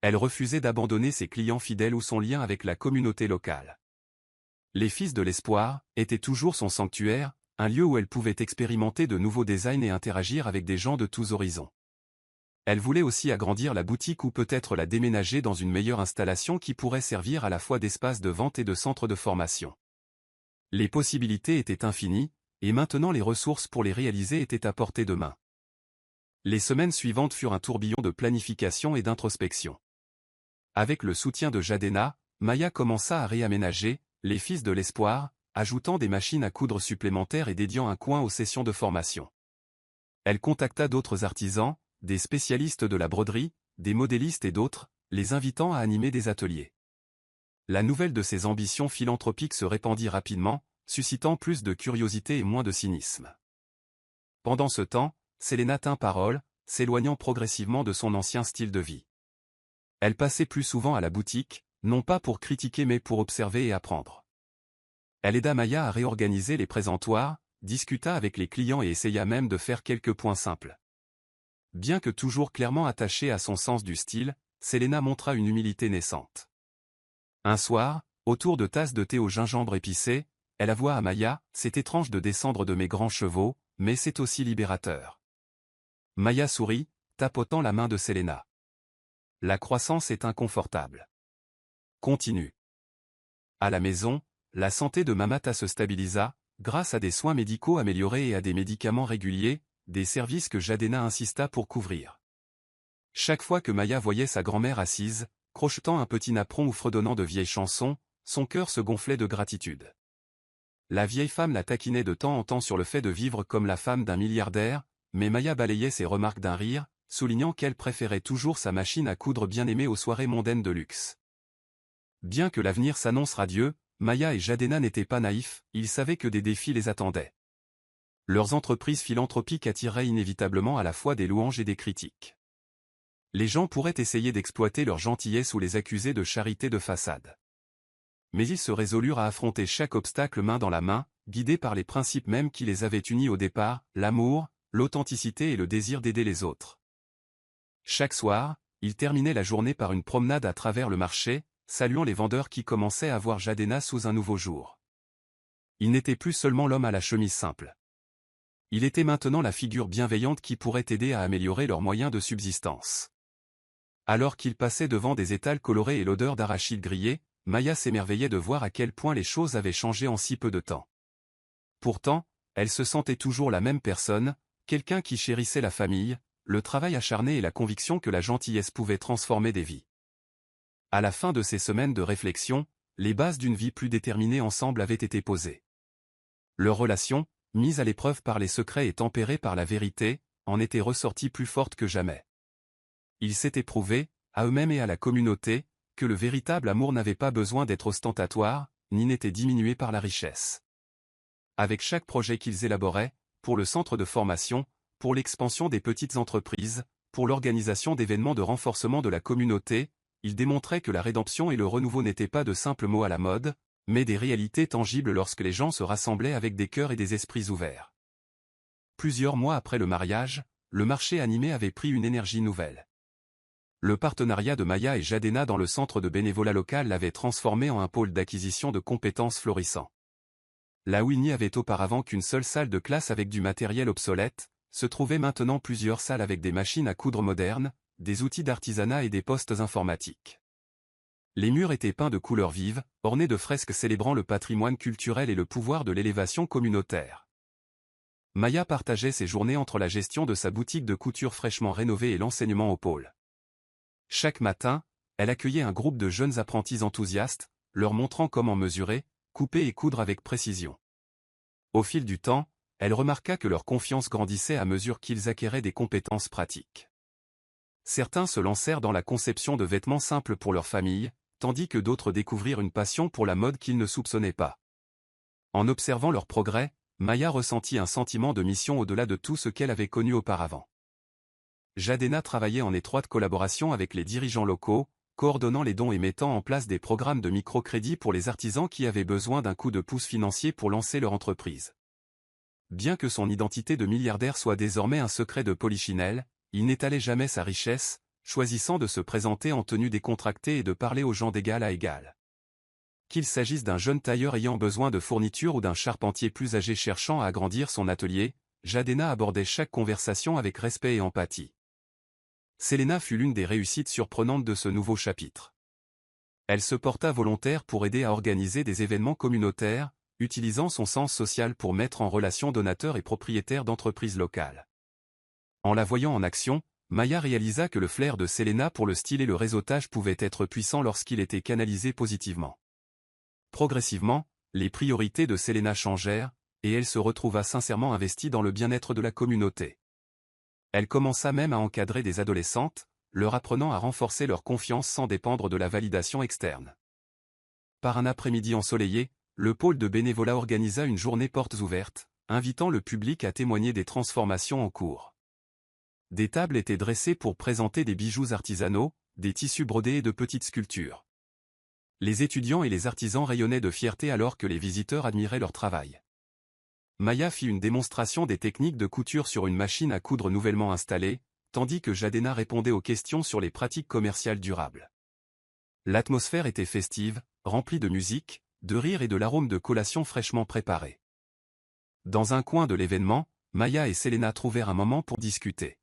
Elle refusait d'abandonner ses clients fidèles ou son lien avec la communauté locale. Les Fils de l'Espoir étaient toujours son sanctuaire, un lieu où elle pouvait expérimenter de nouveaux designs et interagir avec des gens de tous horizons. Elle voulait aussi agrandir la boutique ou peut-être la déménager dans une meilleure installation qui pourrait servir à la fois d'espace de vente et de centre de formation. Les possibilités étaient infinies, et maintenant les ressources pour les réaliser étaient à portée de main. Les semaines suivantes furent un tourbillon de planification et d'introspection. Avec le soutien de Jadena, Maya commença à réaménager les Fils de l'Espoir, ajoutant des machines à coudre supplémentaires et dédiant un coin aux sessions de formation. Elle contacta d'autres artisans, des spécialistes de la broderie, des modélistes et d'autres, les invitant à animer des ateliers. La nouvelle de ses ambitions philanthropiques se répandit rapidement, suscitant plus de curiosité et moins de cynisme. Pendant ce temps, Selena tint parole, s'éloignant progressivement de son ancien style de vie. Elle passait plus souvent à la boutique, non pas pour critiquer mais pour observer et apprendre. Elle aida Maya à réorganiser les présentoirs, discuta avec les clients et essaya même de faire quelques points simples. Bien que toujours clairement attachée à son sens du style, Selena montra une humilité naissante. Un soir, autour de tasses de thé au gingembre épicé, elle avoua à Maya, « C'est étrange de descendre de mes grands chevaux, mais c'est aussi libérateur. » Maya sourit, tapotant la main de Selena. La croissance est inconfortable. Continue. À la maison, la santé de Mamata se stabilisa, grâce à des soins médicaux améliorés et à des médicaments réguliers, des services que Jadena insista pour couvrir. Chaque fois que Maya voyait sa grand-mère assise, crochetant un petit napperon ou fredonnant de vieilles chansons, son cœur se gonflait de gratitude. La vieille femme la taquinait de temps en temps sur le fait de vivre comme la femme d'un milliardaire, mais Maya balayait ses remarques d'un rire, soulignant qu'elle préférait toujours sa machine à coudre bien aimée aux soirées mondaines de luxe. Bien que l'avenir s'annonce radieux, Maya et Jadena n'étaient pas naïfs, ils savaient que des défis les attendaient. Leurs entreprises philanthropiques attiraient inévitablement à la fois des louanges et des critiques. Les gens pourraient essayer d'exploiter leur gentillesse ou les accuser de charité de façade. Mais ils se résolurent à affronter chaque obstacle main dans la main, guidés par les principes mêmes qui les avaient unis au départ, l'amour, l'authenticité et le désir d'aider les autres. Chaque soir, ils terminaient la journée par une promenade à travers le marché, saluant les vendeurs qui commençaient à voir Jadena sous un nouveau jour. Il n'était plus seulement l'homme à la chemise simple. Il était maintenant la figure bienveillante qui pourrait aider à améliorer leurs moyens de subsistance. Alors qu'il passait devant des étals colorés et l'odeur d'arachide grillé, Maya s'émerveillait de voir à quel point les choses avaient changé en si peu de temps. Pourtant, elle se sentait toujours la même personne, quelqu'un qui chérissait la famille, le travail acharné et la conviction que la gentillesse pouvait transformer des vies. À la fin de ces semaines de réflexion, les bases d'une vie plus déterminée ensemble avaient été posées. Leur relation, mise à l'épreuve par les secrets et tempérée par la vérité, en était ressortie plus forte que jamais. Ils s'étaient prouvés, à eux-mêmes et à la communauté, que le véritable amour n'avait pas besoin d'être ostentatoire, ni n'était diminué par la richesse. Avec chaque projet qu'ils élaboraient, pour le centre de formation, pour l'expansion des petites entreprises, pour l'organisation d'événements de renforcement de la communauté, ils démontraient que la rédemption et le renouveau n'étaient pas de simples mots à la mode, mais des réalités tangibles lorsque les gens se rassemblaient avec des cœurs et des esprits ouverts. Plusieurs mois après le mariage, le marché animé avait pris une énergie nouvelle. Le partenariat de Maya et Jadena dans le centre de bénévolat local l'avait transformé en un pôle d'acquisition de compétences florissant. Là où il n'y avait auparavant qu'une seule salle de classe avec du matériel obsolète, se trouvaient maintenant plusieurs salles avec des machines à coudre modernes, des outils d'artisanat et des postes informatiques. Les murs étaient peints de couleurs vives, ornés de fresques célébrant le patrimoine culturel et le pouvoir de l'élévation communautaire. Maya partageait ses journées entre la gestion de sa boutique de couture fraîchement rénovée et l'enseignement au pôle. Chaque matin, elle accueillait un groupe de jeunes apprentis enthousiastes, leur montrant comment mesurer, couper et coudre avec précision. Au fil du temps, elle remarqua que leur confiance grandissait à mesure qu'ils acquéraient des compétences pratiques. Certains se lancèrent dans la conception de vêtements simples pour leur famille, tandis que d'autres découvrirent une passion pour la mode qu'ils ne soupçonnaient pas. En observant leur progrès, Maya ressentit un sentiment de mission au-delà de tout ce qu'elle avait connu auparavant. Jadena travaillait en étroite collaboration avec les dirigeants locaux, coordonnant les dons et mettant en place des programmes de microcrédit pour les artisans qui avaient besoin d'un coup de pouce financier pour lancer leur entreprise. Bien que son identité de milliardaire soit désormais un secret de polichinelle, il n'étalait jamais sa richesse, choisissant de se présenter en tenue décontractée et de parler aux gens d'égal à égal. Qu'il s'agisse d'un jeune tailleur ayant besoin de fournitures ou d'un charpentier plus âgé cherchant à agrandir son atelier, Jadena abordait chaque conversation avec respect et empathie. Selena fut l'une des réussites surprenantes de ce nouveau chapitre. Elle se porta volontaire pour aider à organiser des événements communautaires, utilisant son sens social pour mettre en relation donateurs et propriétaires d'entreprises locales. En la voyant en action, Maya réalisa que le flair de Selena pour le style et le réseautage pouvait être puissant lorsqu'il était canalisé positivement. Progressivement, les priorités de Selena changèrent, et elle se retrouva sincèrement investie dans le bien-être de la communauté. Elle commença même à encadrer des adolescentes, leur apprenant à renforcer leur confiance sans dépendre de la validation externe. Par un après-midi ensoleillé, le pôle de bénévolat organisa une journée portes ouvertes, invitant le public à témoigner des transformations en cours. Des tables étaient dressées pour présenter des bijoux artisanaux, des tissus brodés et de petites sculptures. Les étudiants et les artisans rayonnaient de fierté alors que les visiteurs admiraient leur travail. Maya fit une démonstration des techniques de couture sur une machine à coudre nouvellement installée, tandis que Jadena répondait aux questions sur les pratiques commerciales durables. L'atmosphère était festive, remplie de musique, de rire et de l'arôme de collations fraîchement préparées. Dans un coin de l'événement, Maya et Selena trouvèrent un moment pour discuter.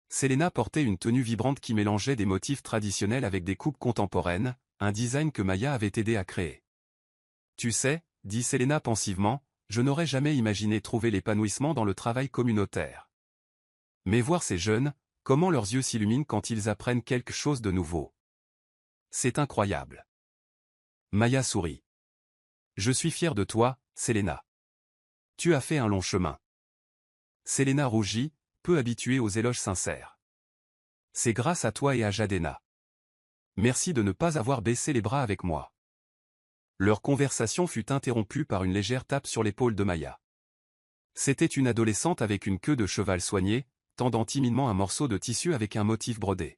Selena portait une tenue vibrante qui mélangeait des motifs traditionnels avec des coupes contemporaines, un design que Maya avait aidé à créer. « Tu sais, » dit Selena pensivement, « je n'aurais jamais imaginé trouver l'épanouissement dans le travail communautaire. Mais voir ces jeunes, comment leurs yeux s'illuminent quand ils apprennent quelque chose de nouveau. C'est incroyable. Maya sourit. Je suis fier de toi, Selena. Tu as fait un long chemin. Selena rougit, peu habituée aux éloges sincères. C'est grâce à toi et à Jadena. Merci de ne pas avoir baissé les bras avec moi. Leur conversation fut interrompue par une légère tape sur l'épaule de Maya. C'était une adolescente avec une queue de cheval soignée, tendant timidement un morceau de tissu avec un motif brodé.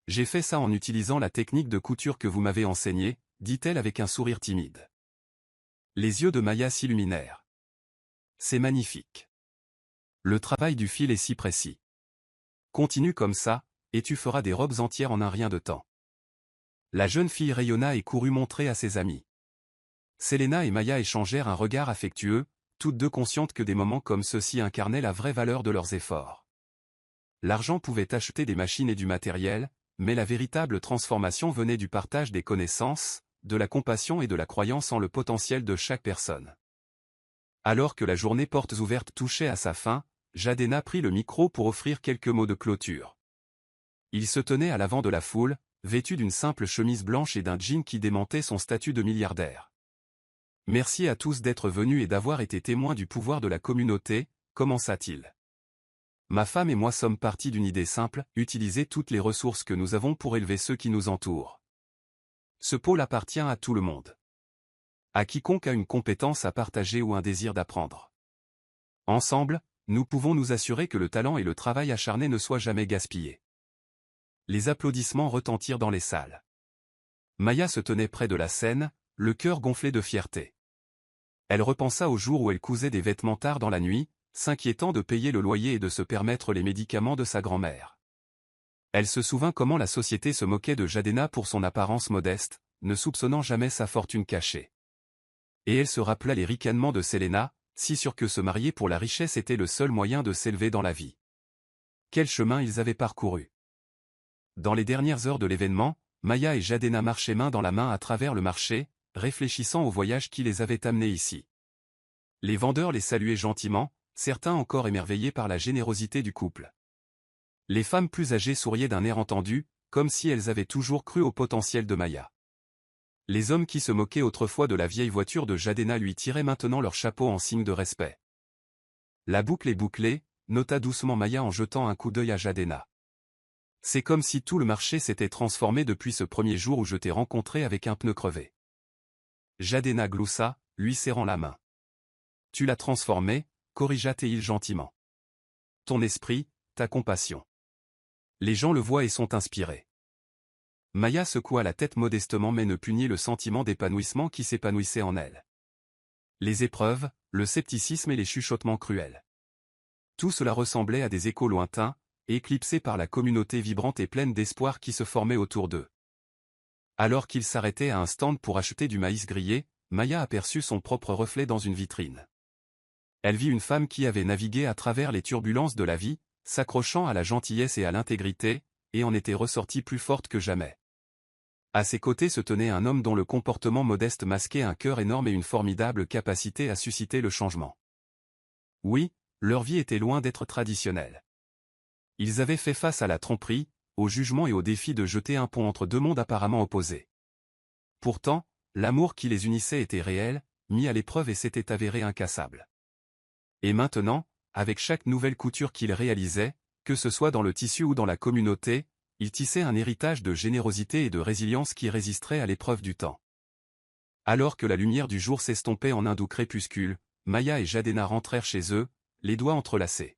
J'ai fait ça en utilisant la technique de couture que vous m'avez enseignée, dit-elle avec un sourire timide. Les yeux de Maya s'illuminèrent. C'est magnifique. Le travail du fil est si précis. Continue comme ça, et tu feras des robes entières en un rien de temps. La jeune fille rayonna et courut montrer à ses amis. Selena et Maya échangèrent un regard affectueux, toutes deux conscientes que des moments comme ceux-ci incarnaient la vraie valeur de leurs efforts. L'argent pouvait acheter des machines et du matériel, mais la véritable transformation venait du partage des connaissances, de la compassion et de la croyance en le potentiel de chaque personne. Alors que la journée portes ouvertes touchait à sa fin, Jadena prit le micro pour offrir quelques mots de clôture. Il se tenait à l'avant de la foule, vêtu d'une simple chemise blanche et d'un jean qui démentait son statut de milliardaire. Merci à tous d'être venus et d'avoir été témoins du pouvoir de la communauté, commença-t-il. Ma femme et moi sommes partis d'une idée simple, utiliser toutes les ressources que nous avons pour élever ceux qui nous entourent. Ce pôle appartient à tout le monde. À quiconque a une compétence à partager ou un désir d'apprendre. Ensemble, nous pouvons nous assurer que le talent et le travail acharné ne soient jamais gaspillés. Les applaudissements retentirent dans les salles. Maya se tenait près de la scène, le cœur gonflé de fierté. Elle repensa au jour où elle cousait des vêtements tard dans la nuit, s'inquiétant de payer le loyer et de se permettre les médicaments de sa grand-mère. Elle se souvint comment la société se moquait de Jadena pour son apparence modeste, ne soupçonnant jamais sa fortune cachée. Et elle se rappela les ricanements de Selena, si sûre que se marier pour la richesse était le seul moyen de s'élever dans la vie. Quel chemin ils avaient parcouru. Dans les dernières heures de l'événement, Maya et Jadena marchaient main dans la main à travers le marché, réfléchissant au voyage qui les avait amenés ici. Les vendeurs les saluaient gentiment, certains encore émerveillés par la générosité du couple. Les femmes plus âgées souriaient d'un air entendu, comme si elles avaient toujours cru au potentiel de Maya. Les hommes qui se moquaient autrefois de la vieille voiture de Jadena lui tiraient maintenant leur chapeau en signe de respect. La boucle est bouclée, nota doucement Maya en jetant un coup d'œil à Jadena. C'est comme si tout le marché s'était transformé depuis ce premier jour où je t'ai rencontré avec un pneu crevé. Jadena gloussa, lui serrant la main. Tu l'as transformé, corrigea Théil gentiment. Ton esprit, ta compassion. Les gens le voient et sont inspirés. Maya secoua la tête modestement mais ne put nier le sentiment d'épanouissement qui s'épanouissait en elle. Les épreuves, le scepticisme et les chuchotements cruels. Tout cela ressemblait à des échos lointains, éclipsés par la communauté vibrante et pleine d'espoir qui se formait autour d'eux. Alors qu'il s'arrêtait à un stand pour acheter du maïs grillé, Maya aperçut son propre reflet dans une vitrine. Elle vit une femme qui avait navigué à travers les turbulences de la vie, s'accrochant à la gentillesse et à l'intégrité, et en était ressortie plus forte que jamais. À ses côtés se tenait un homme dont le comportement modeste masquait un cœur énorme et une formidable capacité à susciter le changement. Oui, leur vie était loin d'être traditionnelle. Ils avaient fait face à la tromperie, au jugement et au défi de jeter un pont entre deux mondes apparemment opposés. Pourtant, l'amour qui les unissait était réel, mis à l'épreuve et s'était avéré incassable. Et maintenant, avec chaque nouvelle couture qu'ils réalisaient, que ce soit dans le tissu ou dans la communauté, ils tissaient un héritage de générosité et de résilience qui résisterait à l'épreuve du temps. Alors que la lumière du jour s'estompait en un doux crépuscule, Maya et Jadena rentrèrent chez eux, les doigts entrelacés.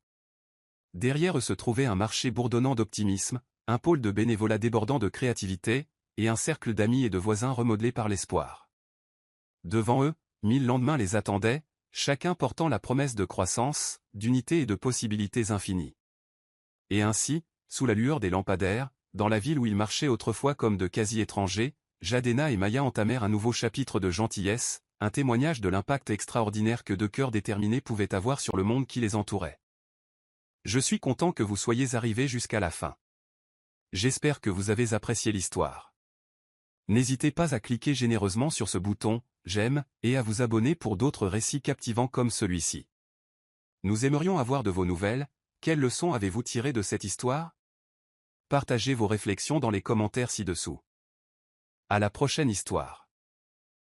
Derrière eux se trouvait un marché bourdonnant d'optimisme, un pôle de bénévolat débordant de créativité, et un cercle d'amis et de voisins remodelés par l'espoir. Devant eux, 1000 lendemains les attendaient, chacun portant la promesse de croissance, d'unité et de possibilités infinies. Et ainsi, sous la lueur des lampadaires, dans la ville où ils marchaient autrefois comme de quasi-étrangers, Jadena et Maya entamèrent un nouveau chapitre de gentillesse, un témoignage de l'impact extraordinaire que deux cœurs déterminés pouvaient avoir sur le monde qui les entourait. Je suis content que vous soyez arrivés jusqu'à la fin. J'espère que vous avez apprécié l'histoire. N'hésitez pas à cliquer généreusement sur ce bouton « J'aime » et à vous abonner pour d'autres récits captivants comme celui-ci. Nous aimerions avoir de vos nouvelles, Quelle leçon avez-vous tiré de cette histoire? Partagez vos réflexions dans les commentaires ci-dessous. À la prochaine histoire.